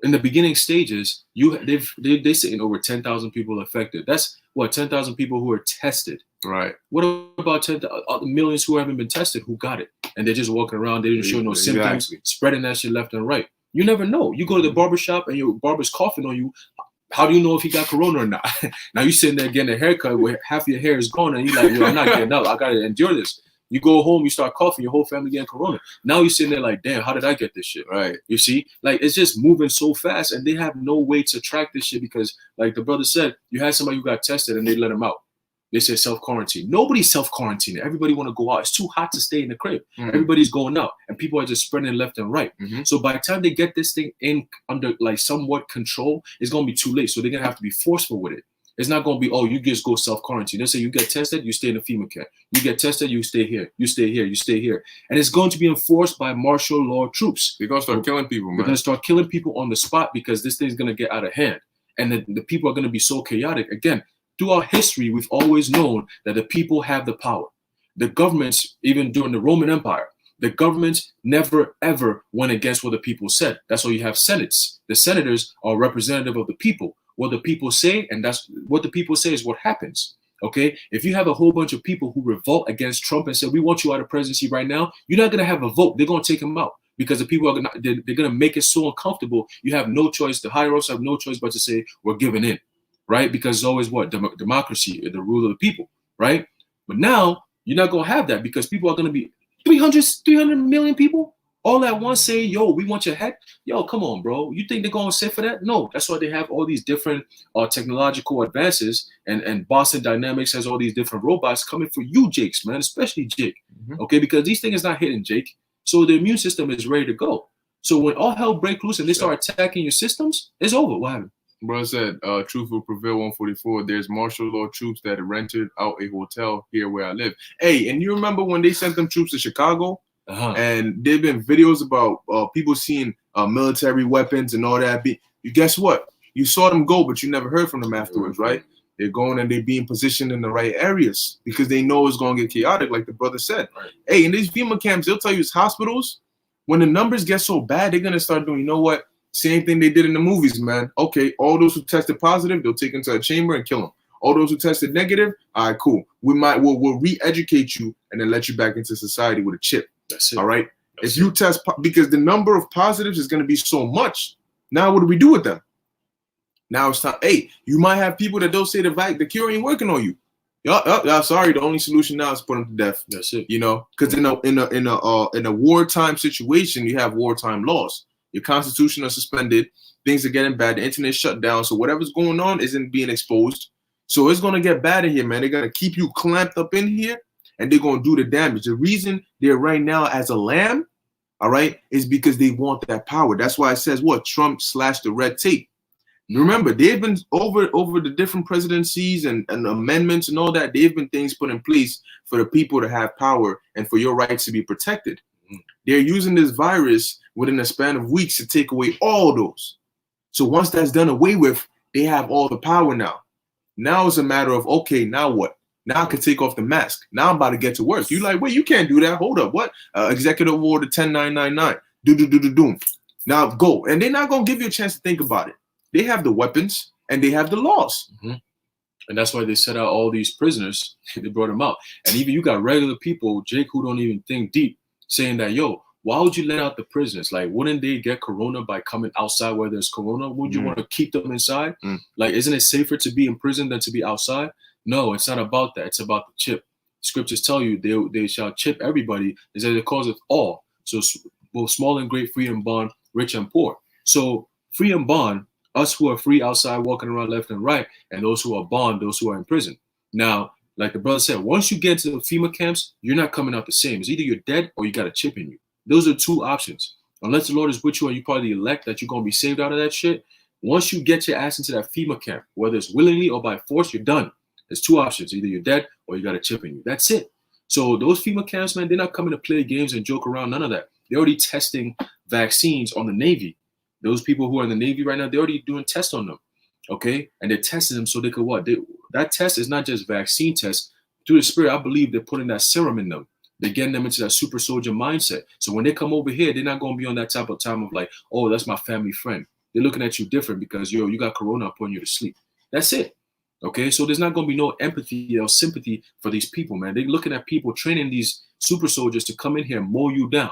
in the beginning stages, they say over 10,000 people affected. That's what 10,000 people who are tested. Right. What about 10 millions who haven't been tested who got it and they're just walking around? They didn't show no symptoms, spreading that shit left and right. You never know. You go to the barber shop and your barber's coughing on you. How do you know if he got corona or not? Now you sitting there getting a haircut where half your hair is gone and you're like, yo, I'm not getting up. I gotta endure this. You go home, you start coughing, your whole family getting corona. Now you're sitting there like, damn, how did I get this shit? Right. You see? Like, it's just moving so fast, and they have no way to track this shit because, like the brother said, you had somebody who got tested and they let him out. They said self-quarantine. Nobody's self-quarantining. Everybody want to go out. It's too hot to stay in the crib. Everybody's going out, and people are just spreading left and right. So by the time they get this thing in under, like, somewhat control, it's going to be too late. So they're going to have to be forceful with it. It's not going to be, oh, you just go self-quarantine. They'll say you get tested, you stay in the FEMA camp. You get tested, you stay here. You stay here. You stay here. And it's going to be enforced by martial law troops. They're going to start killing people, man. They're going to start killing people on the spot because this thing's going to get out of hand. And the people are going to be so chaotic. Again, throughout history, we've always known that the people have the power. The governments, even during the Roman Empire, the governments never, ever went against what the people said. That's why you have senates. The senators are representative of the people. What the people say, and that's what the people say is what happens. Okay, if you have a whole bunch of people who revolt against Trump and say we want you out of presidency right now, you're not gonna have a vote. They're gonna take him out because the people are they're gonna make it so uncomfortable. You have no choice. The higher ups have no choice but to say we're giving in, right? Because it's always what democracy, the rule of the people, right? But now you're not gonna have that because people are gonna be 300 million people. All at once say, yo, we want your head. Yo, come on, bro. You think they're going to sit for that? No. That's why they have all these different technological advances. And Boston Dynamics has all these different robots coming for you, Jakes, man, especially Jake. Okay, because these things not hitting Jake. So the immune system is ready to go. So when all hell break loose and they start attacking your systems, it's over. What happened? Bro said, truth will prevail 144. There's martial law troops that rented out a hotel here where I live. Hey, and you remember when they sent them troops to Chicago? And there've been videos about people seeing military weapons and all that. Guess what? You saw them go, but you never heard from them afterwards, right? They're going and they're being positioned in the right areas because they know it's going to get chaotic, like the brother said. Right. Hey, in these FEMA camps, they'll tell you it's hospitals. When the numbers get so bad, they're going to start doing, you know what? Same thing they did in the movies, man. Okay, all those who tested positive, they'll take them to a chamber and kill them. All those who tested negative, all right, cool. We'll re-educate you and then let you back into society with a chip. That's it. All right. If you test, because the number of positives is going to be so much. Now, what do we do with them? Now it's time. Hey, you might have people that don't say the cure ain't working on you. Sorry. The only solution now is put them to death. That's it. You know, because in a wartime situation, you have wartime laws. Your constitution is suspended. Things are getting bad. The internet shut down. So whatever's going on isn't being exposed. So it's going to get bad in here, man. They're going to keep you clamped up in here. And they're going to do the damage. The reason they're right now as a lamb, all right, is because they want that power. That's why it says what? Trump slashed the red tape. Remember, they've been over the different presidencies and amendments and all that. They've been things put in place for the people to have power and for your rights to be protected. They're using this virus within a span of weeks to take away all those. So once that's done away with, they have all the power now. Now it's a matter of, okay, now what? Now I can take off the mask. Now I'm about to get to work. You like, wait, you can't do that. Hold up. What? Executive order 10999. Do. Now go. And they're not going to give you a chance to think about it. They have the weapons and they have the laws. Mm-hmm. And that's why they set out all these prisoners. They brought them out. And even you got regular people, Jake, who don't even think deep, saying that, yo, why would you let out the prisoners? Like, wouldn't they get corona by coming outside where there's corona? Would you want to keep them inside? Like, isn't it safer to be in prison than to be outside? No, it's not about that. It's about the chip. Scriptures tell you they shall chip everybody. It says it causeth all. So both small and great, free and bond, rich and poor. So free and bond, us who are free outside walking around left and right, and those who are bond, those who are in prison. Now, like the brother said, once you get to the FEMA camps, you're not coming out the same. It's either you're dead or you got a chip in you. Those are two options. Unless the Lord is with you and you probably elect that you're going to be saved out of that shit, once you get your ass into that FEMA camp, whether it's willingly or by force, you're done. There's two options. Either you're dead or you got a chip in you. That's it. So those FEMA camps, man, they're not coming to play games and joke around. None of that. They're already testing vaccines on the Navy. Those people who are in the Navy right now, they're already doing tests on them. Okay? And they're testing them so they could what? That test is not just vaccine test. Through the Spirit, I believe they're putting that serum in them. They're getting them into that super soldier mindset. So when they come over here, they're not going to be on that type of time of like, oh, that's my family friend. They're looking at you different because, yo, you got corona putting you to sleep. That's it. Okay? So there's not going to be no empathy or sympathy for these people, man. They're looking at people training these super soldiers to come in here and mow you down.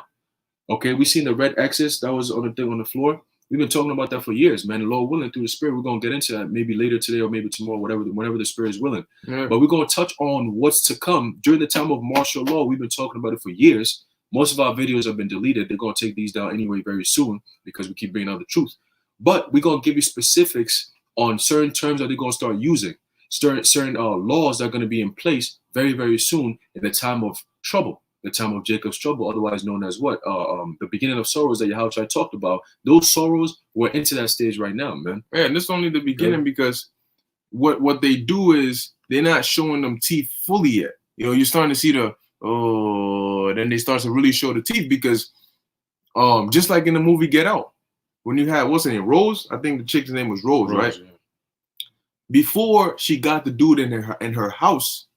Okay? We seen the red X's that was on the thing on the floor. We've been talking about that for years, man. The Lord willing, through the Spirit, we're going to get into that maybe later today or maybe tomorrow, whenever the Spirit is willing. Yeah. But we're going to touch on what's to come. During the time of martial law, we've been talking about it for years. Most of our videos have been deleted. They're going to take these down anyway very soon because we keep bringing out the truth. But we're going to give you specifics on certain terms that they're going to start using, certain laws that are going to be in place very, very soon in the time of trouble. The time of Jacob's trouble, otherwise known as what? The beginning of sorrows that Yahushua talked about. Those sorrows, we're into that stage right now, man. Yeah, and this is only the beginning because what they do is they're not showing them teeth fully yet. You know, you're starting to see then they start to really show the teeth because just like in the movie Get Out, when you had, what's her name, Rose? I think the chick's name was Rose, right? Yeah. Before she got the dude in her house,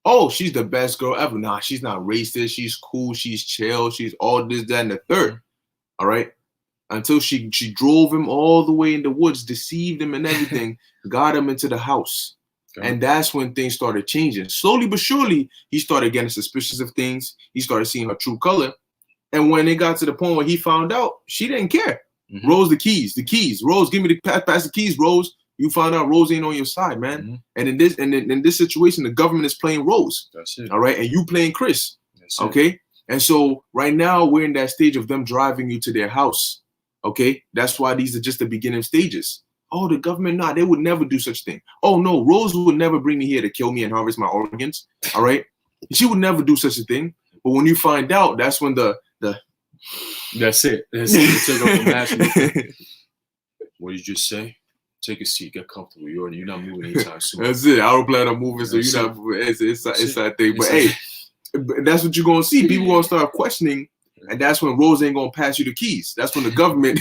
oh, she's the best girl ever. Nah, she's not racist. She's cool. She's chill. She's all this, that, and the third. All right. Until she drove him all the way in the woods, deceived him and everything, got him into the house. Okay. And that's when things started changing. Slowly but surely, he started getting suspicious of things. He started seeing her true color. And when it got to the point where he found out, she didn't care. Mm-hmm. Rose, the keys. Rose, give me the pass the keys, Rose. You find out Rose ain't on your side, man. Mm-hmm. And in this situation, the government is playing Rose. That's it. All right. And you playing Chris. That's okay. It. And so right now we're in that stage of them driving you to their house. Okay. That's why these are just the beginning stages. Oh, the government, they would never do such thing. Oh no, Rose would never bring me here to kill me and harvest my organs. All right. She would never do such a thing. But when you find out, that's when that's it. That's it. Take off the mask. What did you just say? Take a seat, get comfortable. You're not moving anytime soon. That's it. I don't plan on moving, so you're not moving. It's that thing. But hey, that's what you're gonna see. People gonna start questioning, and that's when Rose ain't gonna pass you the keys. That's when the government.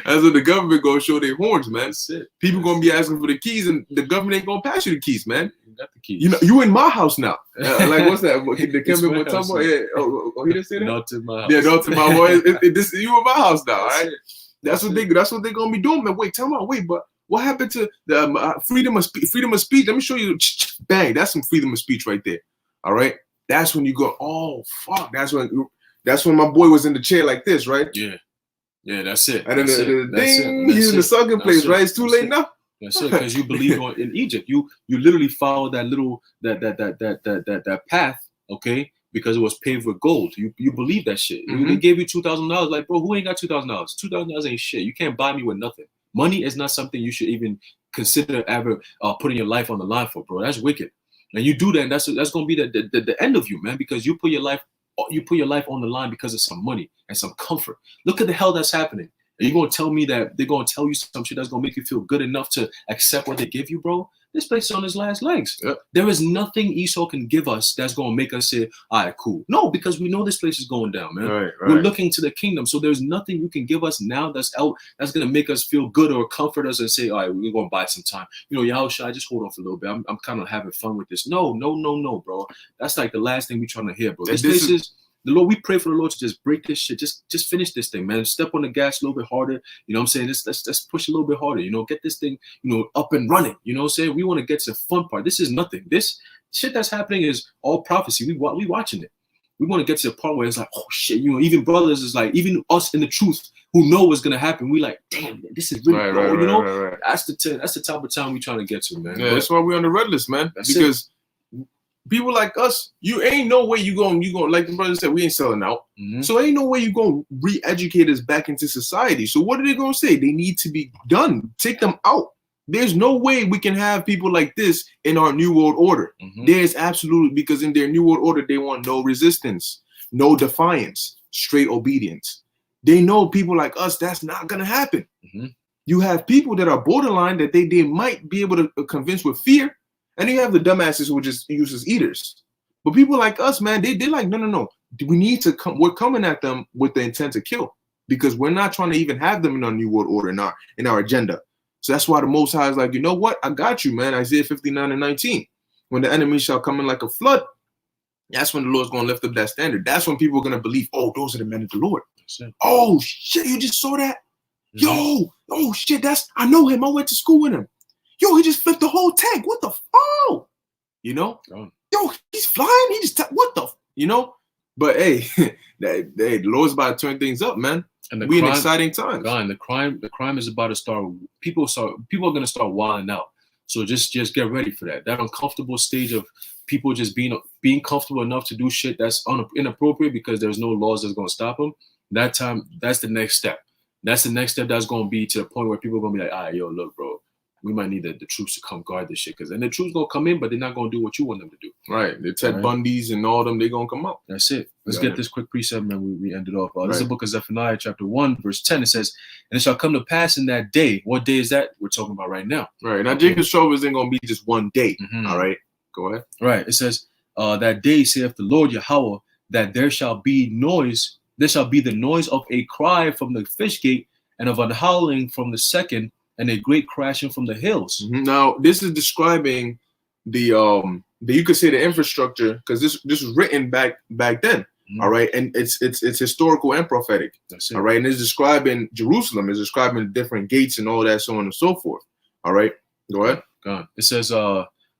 That's when the government gonna show their horns, man. That's it. People gonna be asking for the keys, and the government ain't gonna pass you the keys, man. You got the keys. You know, you in my house now. Like what's that? The Kevin Mutombo? Yeah. Oh, he didn't say that. Not in my house. Yeah, not in my house. You in my house now, all right? That's what they're gonna be doing, man. Wait, tell me, but what happened to the freedom of speech? Let me show you. Bang, that's some freedom of speech right there. All right, that's when you go, oh fuck. That's when my boy was in the chair like this, right? Yeah, that's it. And then the ding, he's in the sucking place, right? It's too late now. That's it, because you believe in Egypt. You literally follow that little that path, okay? Because it was paved with gold. You believe that shit. Mm-hmm. They gave you $2,000. Like, bro, who ain't got $2,000? $2,000 ain't shit. You can't buy me with nothing. Money is not something you should even consider ever putting your life on the line for, bro. That's wicked. And you do that, and that's gonna be the end of you, man. Because you put your life on the line because of some money and some comfort. Look at the hell that's happening. And you're gonna tell me that they're gonna tell you some shit that's gonna make you feel good enough to accept what they give you, bro? This place is on its last legs. Yep. There is nothing Esau can give us that's gonna make us say, all right, cool. No, because we know this place is going down, man. Right. We're looking to the kingdom. So there's nothing you can give us now that's gonna make us feel good or comfort us and say, all right, we're gonna buy some time. You know, y'all should I just hold off a little bit. I'm kind of having fun with this. No, bro. That's like the last thing we're trying to hear, bro. This place is the Lord, we pray for the Lord to just break this shit. Just finish this thing, man. Step on the gas a little bit harder. You know what I'm saying? Let's push a little bit harder. You know, get this thing, up and running. You know what I'm saying? We want to get to the fun part. This is nothing. This shit that's happening is all prophecy. We watching it. We want to get to the part where it's like, oh shit, even brothers is like, even us in the truth who know what's gonna happen. We like, damn, this is really right. That's the type of time we trying to get to, man. Yeah, that's why we're on the red list, man. Because people like us, you ain't no way you going like the brother said, we ain't selling out. So ain't no way you gonna re-educate us back into society. So what are they gonna say? They need to be done. Take them out. There's no way we can have people like this in our new world order. There's absolutely, because in their new world order, they want no resistance, no defiance, straight obedience. They know people like us, that's not gonna happen. You have people that are borderline that they might be able to convince with fear. And you have the dumbasses who just use as eaters. But people like us, man, they're like, no. We need to come. We're coming at them with the intent to kill, because we're not trying to even have them in our new world order, in our agenda. So that's why the Most High is like, you know what? I got you, man. Isaiah 59:19. When the enemy shall come in like a flood, that's when the Lord's going to lift up that standard. That's when people are going to believe, oh, those are the men of the Lord. Oh, shit, you just saw that? Yo, oh, shit, I know him. I went to school with him. Yo, he just flipped the whole tank. What the Yo, he's flying. He just what the But hey, the Lord's about to turn things up, man. And we in exciting times. God, and the crime is about to start. People are gonna start wilding out. So just get ready for that. That uncomfortable stage of people just being comfortable enough to do shit that's inappropriate because there's no laws that's gonna stop them. That time, that's the next step. That's the next step that's gonna be to the point where people are gonna be like, all right, yo, look, bro. We might need the troops to come guard this shit, and the troops gonna come in, but they're not gonna do what you want them to do. Right, the Ted Bundys and all of them, they're gonna come out. That's it. Let's get this quick precept, man. We ended off. This is the book of Zephaniah, chapter 1, verse 10. It says, "And it shall come to pass in that day." What day is that? We're talking about right now. Right now, Jacob's trouble isn't gonna be just one day. All right, go ahead. Right. It says, "That day saith the Lord Yahweh, that there shall be noise. There shall be the noise of a cry from the fish gate, and of a howling from the second, and a great crashing from the hills." Now, this is describing the you could say the infrastructure, because this was written back then. All right, and it's historical and prophetic. All right, and it's describing Jerusalem. It's describing different gates and all that, so on and so forth. All right, go ahead. It says,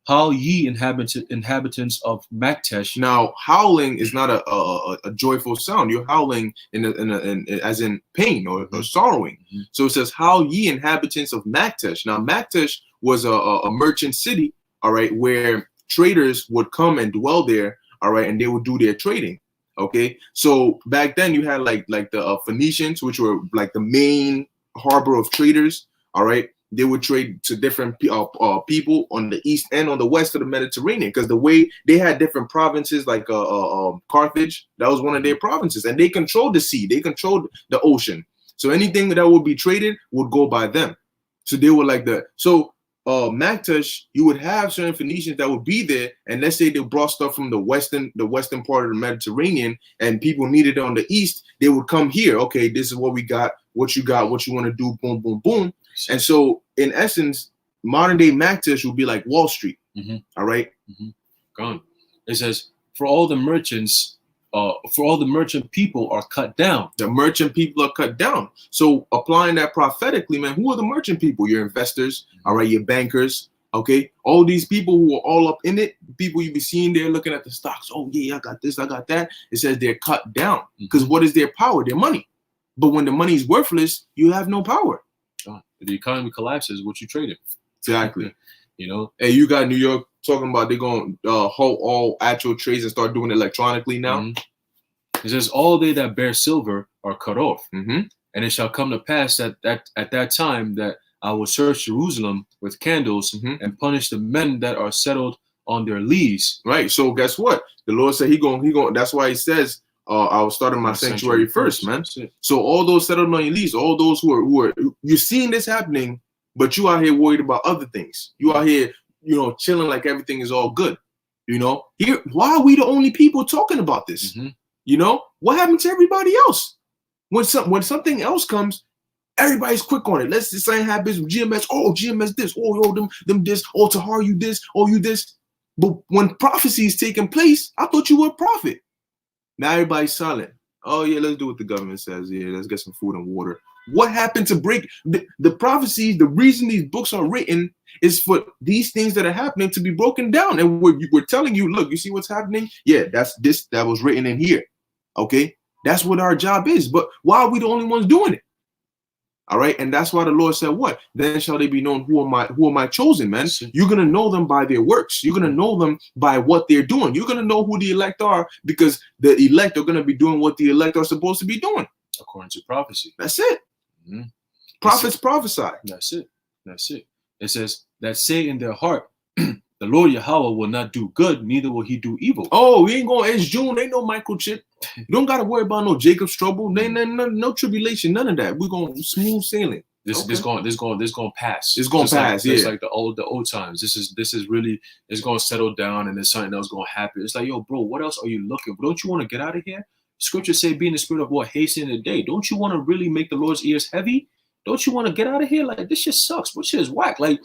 "Howl ye inhabitants of Maktesh." Now, howling is not a joyful sound. You're howling as in pain or sorrowing. So it says, "Howl ye inhabitants of Maktesh." Now, Maktesh was a merchant city. All right, where traders would come and dwell there. All right, and they would do their trading. Okay, so back then you had like the Phoenicians, which were like the main harbor of traders. All right. They would trade to different people on the east and on the west of the Mediterranean, because the way they had different provinces, like Carthage, that was one of their provinces, and they controlled the sea, they controlled the ocean. So anything that would be traded would go by them. So they were like Maktesh, you would have certain Phoenicians that would be there, and let's say they brought stuff from the western part of the Mediterranean, and people needed it on the east. They would come here. Okay, this is what we got. What you got? What you want to do? Boom, boom, boom. And so, in essence, modern day Maktesh would be like Wall Street. All right. Gone. It says, "For all the merchants, for all the merchant people are cut down." The merchant people are cut down. So applying that prophetically, man, who are the merchant people? Your investors, all right, your bankers, okay? All these people who are all up in it, people you be seeing there looking at the stocks. Oh, yeah, I got this, I got that. It says they're cut down. Because what is their power? Their money. But when the money is worthless, you have no power. If the economy collapses, what you trading? Exactly. Hey, you got New York talking about they're going to halt all actual trades and start doing it electronically now. It says, "All they that bear silver are cut off. And it shall come to pass that at that time that I will search Jerusalem with candles and punish the men that are settled on their lees." Right. So guess what? The Lord said he going. That's why he says, I was starting my sanctuary first, man. So all those settled on your lease, all those who are you're seeing this happening, but you out here worried about other things. You out here, chilling like everything is all good. Here, why are we the only people talking about this? What happened to everybody else? When something else comes, everybody's quick on it. Let's just say happens with GMS. Oh, GMS this. Oh, yo, them this. Oh, Tahar, you this. Oh, you this. But when prophecy is taking place, I thought you were a prophet. Now everybody's silent. Oh, yeah, let's do what the government says. Yeah, let's get some food and water. What happened to break the prophecies? The reason these books are written is for these things that are happening to be broken down. And we're telling you, look, you see what's happening? Yeah, that's this that was written in here. Okay? That's what our job is. But why are we the only ones doing it? All right, and that's why the Lord said, "What? Then shall they be known who am I chosen, man? You're gonna know them by their works. You're gonna know them by what they're doing. You're gonna know who the elect are because the elect are gonna be doing what the elect are supposed to be doing, according to prophecy." That's it. Prophets prophesy. That's it. It says that say in their heart, "The Lord Yahweh will not do good, neither will He do evil." Oh, we ain't going. It's June. Ain't no microchip. You don't got to worry about no Jacob's trouble. No tribulation. None of that. We're going smooth sailing. This going pass. It's going to pass. It's like the old times. This is really, it's going to settle down, and there's something else going to happen. It's like, yo, bro, what else are you looking for? Don't you want to get out of here? Scripture say, "Be in the spirit of what hasten the day." Don't you want to really make the Lord's ears heavy? Don't you want to get out of here? Like, this shit sucks. What shit is whack? Like,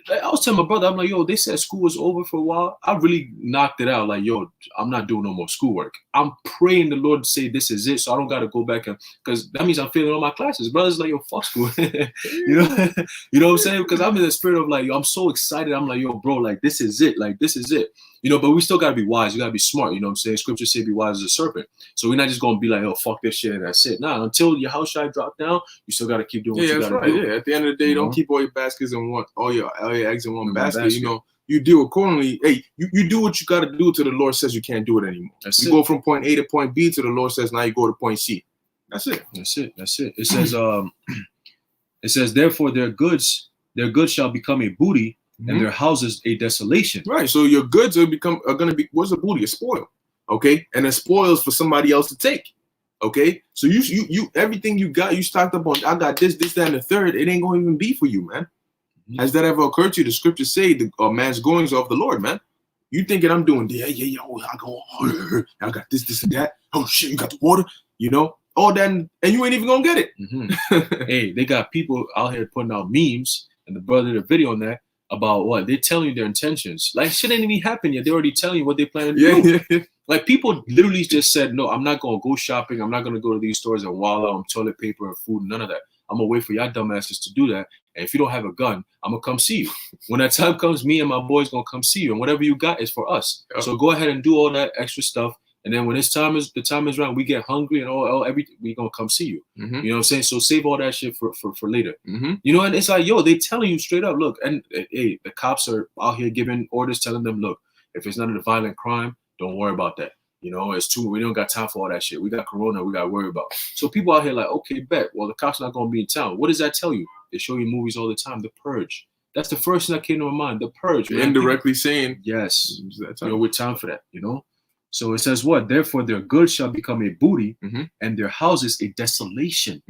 I was telling my brother, I'm like, yo, they said school was over for a while. I really knocked it out. Like, yo, I'm not doing no more schoolwork. I'm praying the Lord to say this is it, so I don't got to go back, because that means I'm failing all my classes. Brothers like, yo, fuck school. you know what I'm saying? Because I'm in the spirit of like, yo, I'm so excited. I'm like, yo, bro, like, this is it. Like, this is it. But we still got to be wise. You got to be smart. You know what I'm saying? Scripture say be wise as a serpent. So we're not just going to be like, oh, fuck this shit and that's it. Nah, until your house shot drop down, you still got to keep doing what you got to do. Yeah, at the end of the day, don't keep all your baskets in one, all your eggs in one basket. You do accordingly. Hey, you do what you got to do till the Lord says you can't do it anymore. You go from point A to point B till the Lord says now you go to point C. That's it. It says, therefore their goods shall become a booty, and their houses a desolation. Right. So your goods are going to be, what's a booty? A spoil. Okay. And a spoils for somebody else to take. Okay. So you everything you got, you stocked up on. I got this, that, and the third. It ain't going to even be for you, man. Has that ever occurred to you? The scriptures say the man's goings are of the Lord, man. You thinking I'm doing, I got this, and that. Oh shit, you got the water, all that, and you ain't even gonna get it. Hey, they got people out here putting out memes, and the brother did a video on that about what they're telling you their intentions. Like, shit ain't even happened yet. They're already telling you what they plan to do. Yeah. Like, people literally just said, no, I'm not gonna go shopping. I'm not gonna go to these stores and wallow on toilet paper and food, none of that. I'm gonna wait for y'all dumbasses to do that. And if you don't have a gun, I'm gonna come see you. When that time comes, me and my boys gonna come see you, and whatever you got is for us. Yep. So go ahead and do all that extra stuff. And then when the time is right, we get hungry and all everything, we gonna come see you. You know what I'm saying? So save all that shit for later. And it's like, yo, they telling you straight up, look, and hey, the cops are out here giving orders, telling them, look, if it's not a violent crime, don't worry about that. We don't got time for all that shit. We got Corona, we got to worry about. So people out here like, okay, bet. Well, the cops not gonna be in town. What does that tell you? They show you movies all the time. The Purge. That's the first thing that came to my mind. The Purge. Indirectly saying, yes, with time for that. So it says what? Therefore, their goods shall become a booty, and their houses a desolation.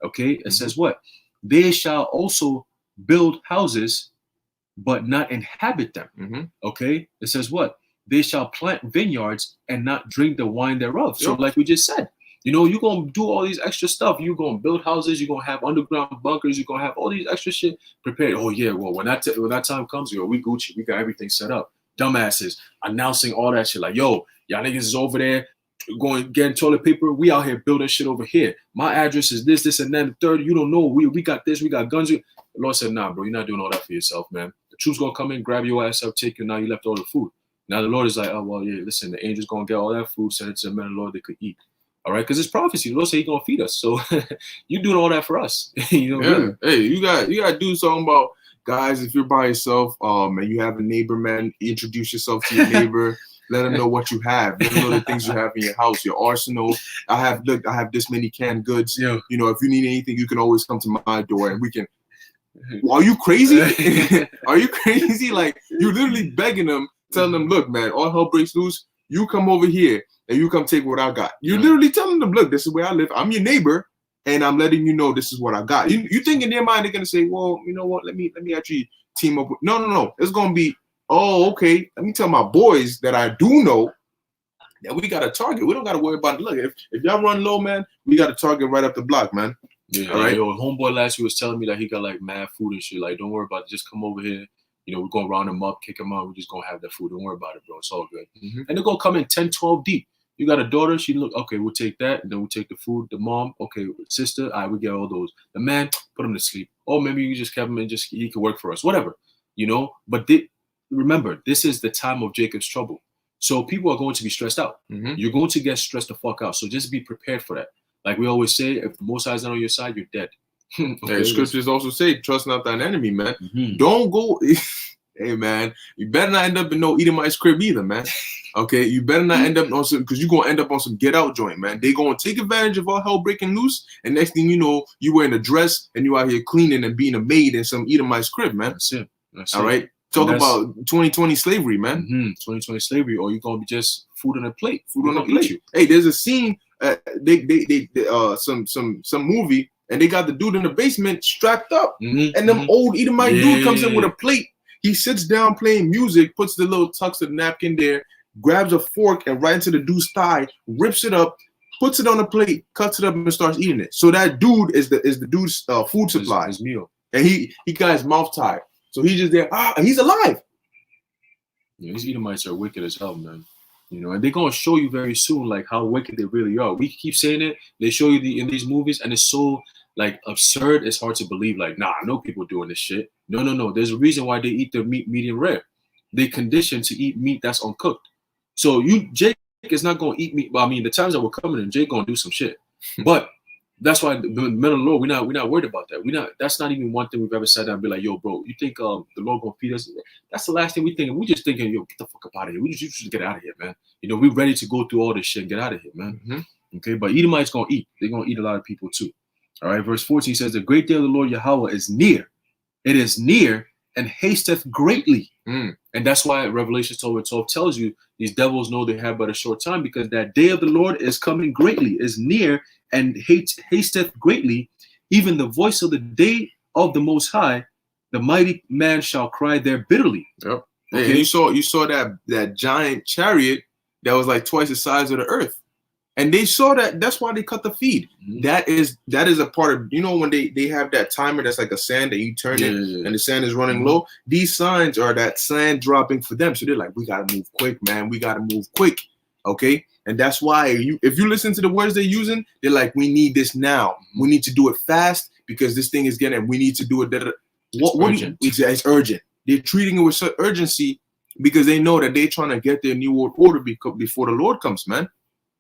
Okay. It says what? They shall also build houses, but not inhabit them. Okay. It says what? They shall plant vineyards and not drink the wine thereof. So like we just said, you're going to do all these extra stuff. You're going to build houses. You're going to have underground bunkers. You're going to have all these extra shit prepared. Oh, yeah. Well, when that time comes, we Gucci. We got everything set up. Dumbasses announcing all that shit. Like, yo, y'all niggas is over there going getting toilet paper. We out here building shit over here. My address is this, and then the third. You don't know. We got this. We got guns. The Lord said, nah, bro, you're not doing all that for yourself, man. The troops going to come in, grab your ass up, take you. Now you left all the food. Now the Lord is like, oh, well, yeah, listen, the angel's going to get all that food, send it to the men of the Lord they could eat. All right? Because it's prophecy. The Lord said he's going to feed us. So you doing all that for us. Really. Hey, you got to do something about, guys, if you're by yourself and you have a neighbor, man, introduce yourself to your neighbor. Let them know what you have. Let them know the things you have in your house, your arsenal. I have this many canned goods. Yeah. If you need anything, you can always come to my door and we can. Are you crazy? Are you crazy? Like, you're literally begging them, telling them, look, man, all hell breaks loose. You come over here and you come take what I got. You're literally telling them, look, this is where I live. I'm your neighbor, and I'm letting you know this is what I got. You think in their mind they're gonna say, well, you know what? Let me actually team up with. No. It's gonna be, oh, okay. Let me tell my boys that I do know that we got a target. We don't got to worry about it. Look, if y'all run low, man, we got a target right up the block, man. Yeah, all right. Yo, homeboy last year was telling me that he got like mad food and shit. Like, don't worry about it. Just come over here. You know, we're gonna round him up, kick him out. We're just gonna have that food. Don't worry about it, bro. It's all good. And they're gonna come in 10, 12 deep. You got a daughter, she look, okay, we'll take that, and then we'll take the food. The mom, okay, sister, all right, we get all those. The man, put him to sleep. Oh, maybe you just kept him and just he could work for us, whatever, you know. But remember, this is the time of Jacob's trouble. So people are going to be stressed out. You're going to get stressed the fuck out. So just be prepared for that. Like we always say, if the Most High is not on your side, you're dead. Okay, scriptures also say, trust not thine enemy, man. Don't go. Hey, man, you better not end up in no Edomite's crib either, man. Okay, you better not end up on some, because you're going to end up on some get out joint, man. They going to take advantage of all hell breaking loose, and next thing you know, you wearing a dress and you out here cleaning and being a maid in some Edomite's crib, man. That's it. All right? Talk about 2020 slavery, man. 2020 slavery, or you're going to be just food on a plate. Food on a plate. Hey, there's a scene, some movie, and they got the dude in the basement strapped up, and them old Edomite dude comes in with a plate. He sits down playing music, puts the little tucks of the napkin there, grabs a fork and right into the dude's thigh, rips it up, puts it on a plate, cuts it up, and starts eating it. So that dude is the dude's food supply. His meal. And he got his mouth tied. So he's just there. And he's alive. Yeah, these Edomites are wicked as hell, man. You know, and they're gonna show you very soon like how wicked they really are. We keep saying it. They show you in these movies, and it's so like absurd. It's hard to believe. Like, nah, I know people doing this shit. No. There's a reason why they eat their meat medium rare. They conditioned to eat meat that's uncooked. So Jake is not gonna eat meat. Well, I mean, the times that we're coming in, Jake gonna do some shit. But that's why the men of the Lord, we're not worried about that. That's not even one thing we've ever sat down and be like, yo, bro, you think the Lord gonna feed us? That's the last thing we thinking. We just thinking, yo, get the fuck up out of here. You just get out of here, man. You know, we're ready to go through all this shit and get out of here, man. Okay, but Edomites gonna eat. They're gonna eat a lot of people too. All right, verse 14 says, the great day of the Lord Yahweh is near. It is near and hasteth greatly. And that's why Revelation 12 tells you these devils know they have but a short time, because that day of the Lord is coming greatly, is near and hasteth greatly. Even the voice of the day of the Most High, the mighty man shall cry there bitterly. Yep. Okay. And you saw that giant chariot that was like twice the size of the earth. And they saw that. That's why they cut the feed. That is a part of, you know, when they have that timer that's like a sand that you turn it and the sand is running low. These signs are that sand dropping for them. So they're like, we gotta move quick, man. We gotta move quick. Okay. And that's why if you listen to the words they're using, they're like, we need this now. We need to do it fast because this thing is getting. We need to do it. It's urgent. They're treating it with such urgency because they know that they're trying to get their new world order before the Lord comes, man.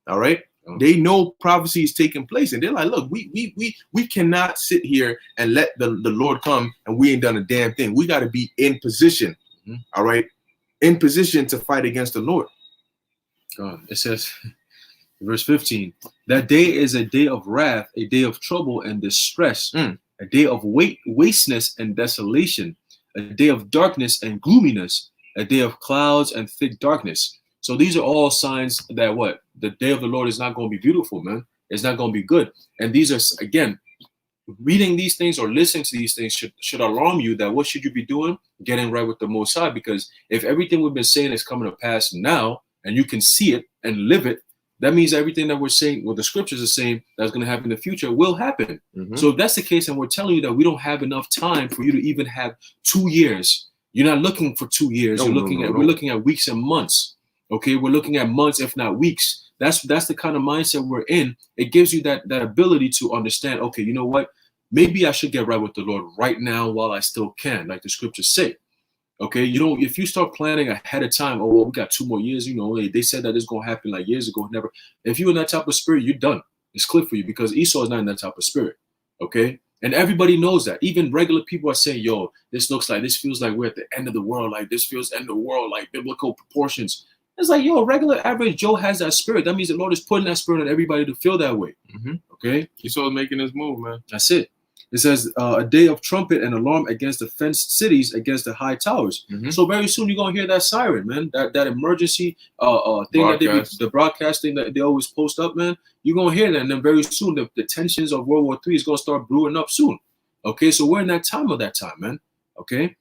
All right. They know prophecy is taking place, and they're like, look, we cannot sit here and let the Lord come and we ain't done a damn thing. We got to be in position. All right. In position to fight against the Lord. It says, verse 15, that day is a day of wrath, a day of trouble and distress, a day of wasteness and desolation, a day of darkness and gloominess, a day of clouds and thick darkness. So these are all signs that the day of the Lord is not going to be beautiful, man. It's not going to be good. And these are, again, reading these things or listening to these things should alarm you that what should you be doing? Getting right with the Most High. Because if everything we've been saying is coming to pass now, and you can see it and live it, that means everything that we're saying, what the scriptures are saying that's going to happen in the future will happen. So if that's the case, and we're telling you that we don't have enough time for you to even have 2 years, you're not looking for 2 years. We're looking at weeks and months. Okay, we're looking at months, if not weeks. That's the kind of mindset we're in. It gives you that ability to understand, okay, you know what? Maybe I should get right with the Lord right now while I still can, like the scriptures say. Okay, if you start planning ahead of time, oh, well, we got 2 more years, you know, they said that it's going to happen like years ago, never. If you're in that type of spirit, you're done. It's clear for you because Esau is not in that type of spirit. Okay, and everybody knows that. Even regular people are saying, yo, this feels like we're at the end of the world. Like this feels end of the world, like biblical proportions. It's like, yo, regular average Joe has that spirit. That means the Lord is putting that spirit on everybody to feel that way. Okay, Esau's making his move, man. That's it. It says a day of trumpet and alarm against the fenced cities, against the high towers. So very soon you're gonna hear that siren, man. That emergency thing the broadcasting that they always post up, man. You're gonna hear that, and then very soon the tensions of World War III is gonna start brewing up soon. Okay, so we're in that time, man. Okay,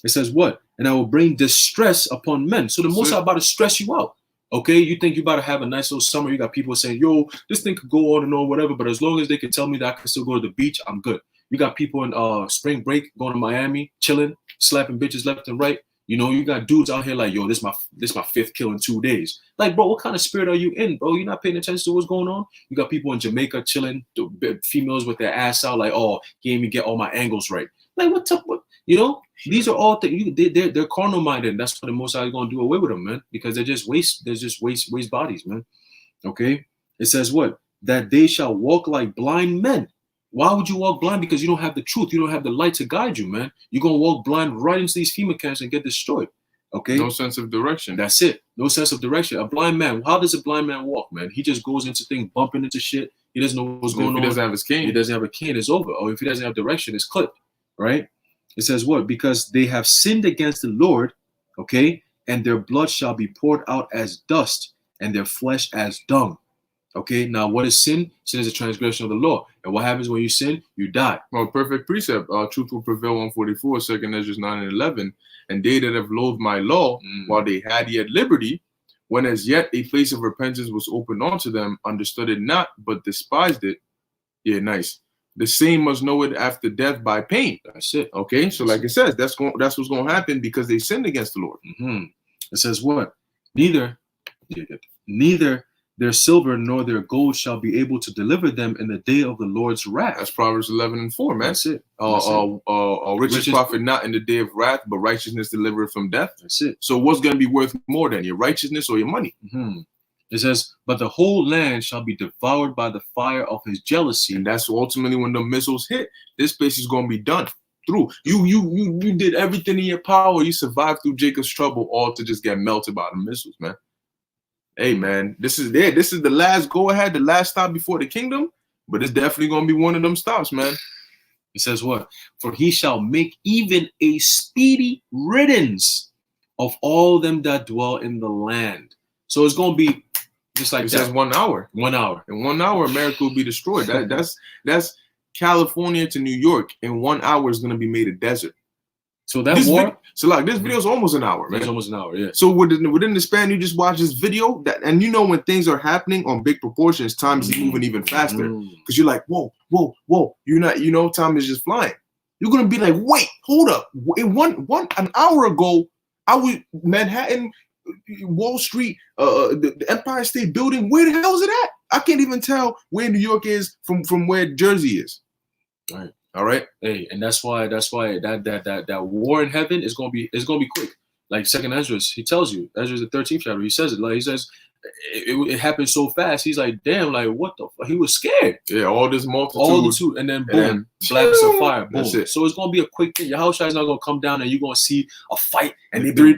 it says what? And I will bring distress upon men. So the Most High about to stress you out. Okay, you think you're about to have a nice little summer. You got people saying, yo, this thing could go on and on, whatever. But as long as they can tell me that I can still go to the beach, I'm good. You got people in spring break going to Miami, chilling, slapping bitches left and right. You know, you got dudes out here like, yo, this my fifth kill in 2 days. Like, bro, what kind of spirit are you in, bro? You're not paying attention to what's going on? You got people in Jamaica chilling, females with their ass out, like, oh, he made me get all my angles right. Like, what's up? You know, these are all things. They're carnal minded. That's what the Most High is going to do away with them, man, because they're just waste bodies, man. Okay, it says what? That they shall walk like blind men. Why would you walk blind? Because you don't have the truth. You don't have the light to guide you, man. You're gonna walk blind right into these FEMA camps and get destroyed. Okay. No sense of direction. That's it. No sense of direction. A blind man. How does a blind man walk, man? He just goes into things, bumping into shit. He doesn't know what's going on. If he doesn't have his cane. He doesn't have a cane. It's over. Or if he doesn't have direction, it's clipped. Right. It says what? Because they have sinned against the Lord. Okay. And their blood shall be poured out as dust, and their flesh as dung. Okay, now what is sin? Sin is a transgression of the law. And what happens when you sin? You die. Well, perfect precept. Truth will prevail, 144, 2 Ezra 9 and 11. And they that have loathed my law, while they had yet liberty, when as yet a place of repentance was opened unto them, understood it not, but despised it. Yeah, nice. The same must know it after death by pain. That's it. Okay, so like it says, that's what's going to happen because they sinned against the Lord. It says what? Neither their silver nor their gold shall be able to deliver them in the day of the Lord's wrath. That's Proverbs 11 and 4, man. That's it. Riches profit not in the day of wrath, but righteousness delivereth from death. That's it. So what's going to be worth more than your righteousness or your money? It says, but the whole land shall be devoured by the fire of his jealousy. And that's ultimately when the missiles hit. This place is going to be done through. You did everything in your power. You survived through Jacob's trouble, all to just get melted by the missiles, man. Hey, man, this is the last go-ahead, the last stop before the kingdom, but it's definitely going to be one of them stops, man. It says what? For he shall make even a speedy riddance of all them that dwell in the land. So it's going to be just like it says 1 hour. 1 hour. In 1 hour, America will be destroyed. That's California to New York. In 1 hour is going to be made a desert. So that war. So like this video is almost an hour, man. It's almost an hour, yeah. So within the span, you just watch this video, and you know when things are happening on big proportions, time is moving even faster because you're like, whoa. You're not, time is just flying. You're gonna be like, wait, hold up. An hour ago, I was Manhattan, Wall Street, the Empire State Building. Where the hell is it at? I can't even tell where New York is from where Jersey is. All right. Hey, and that's why that war in heaven is gonna be quick. Like 2 Ezra, he tells you, Ezra the 13th chapter, he says it. Like he says, it happened so fast. He's like, damn, like what the fuck? He was scared. Yeah, all this multitude, and then boom, black as a fire. Boom. It. So it's gonna be a quick thing. Your house is not gonna come down, and you're gonna see a fight, and they three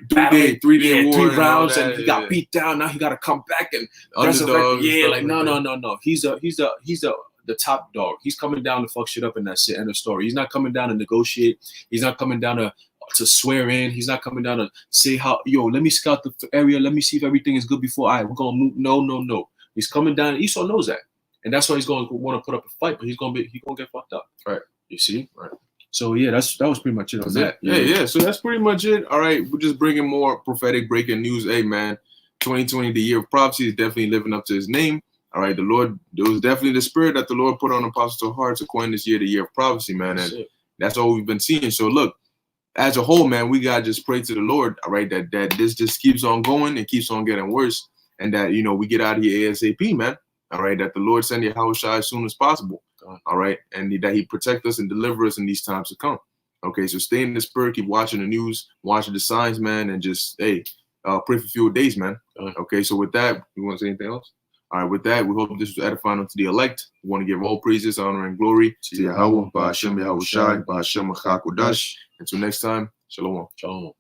rounds, and he got beat down. Now he got to come back and underdog. Yeah, like no. He's the top dog. He's coming down to fuck shit up, and that's it. End of story. He's not coming down to negotiate. He's not coming down to swear in. He's not coming down to say let me scout the area. Let me see if everything is good before we're gonna move. No. He's coming down. Esau knows that, and that's why he's gonna want to put up a fight. But he's gonna get fucked up. Right. You see. Right. So yeah, that was pretty much it on that. Yeah. So that's pretty much it. All right, we're just bringing more prophetic breaking news. Hey man, 2020, the year of prophecy, is definitely living up to his name. All right, the Lord, there was definitely the spirit that the Lord put on apostles' hearts to coin this year, the year of prophecy, man. And that's all we've been seeing. So look, as a whole, man, we gotta just pray to the Lord, all right, that this just keeps on going and keeps on getting worse, and that we get out of here ASAP, man. All right, that the Lord send Yahushua as soon as possible. All right, and that He protect us and deliver us in these times to come. Okay, so stay in the spirit, keep watching the news, watching the signs, man, and just pray for fewer days, man. Okay, so with that, you want to say anything else? All right, with that, we hope this was edifying unto the elect. We want to give all praises, honor, and glory to Yahweh, Ba'ashem Yahushai, Ba'ashem Achakodash. Until next time, Shalom. Shalom.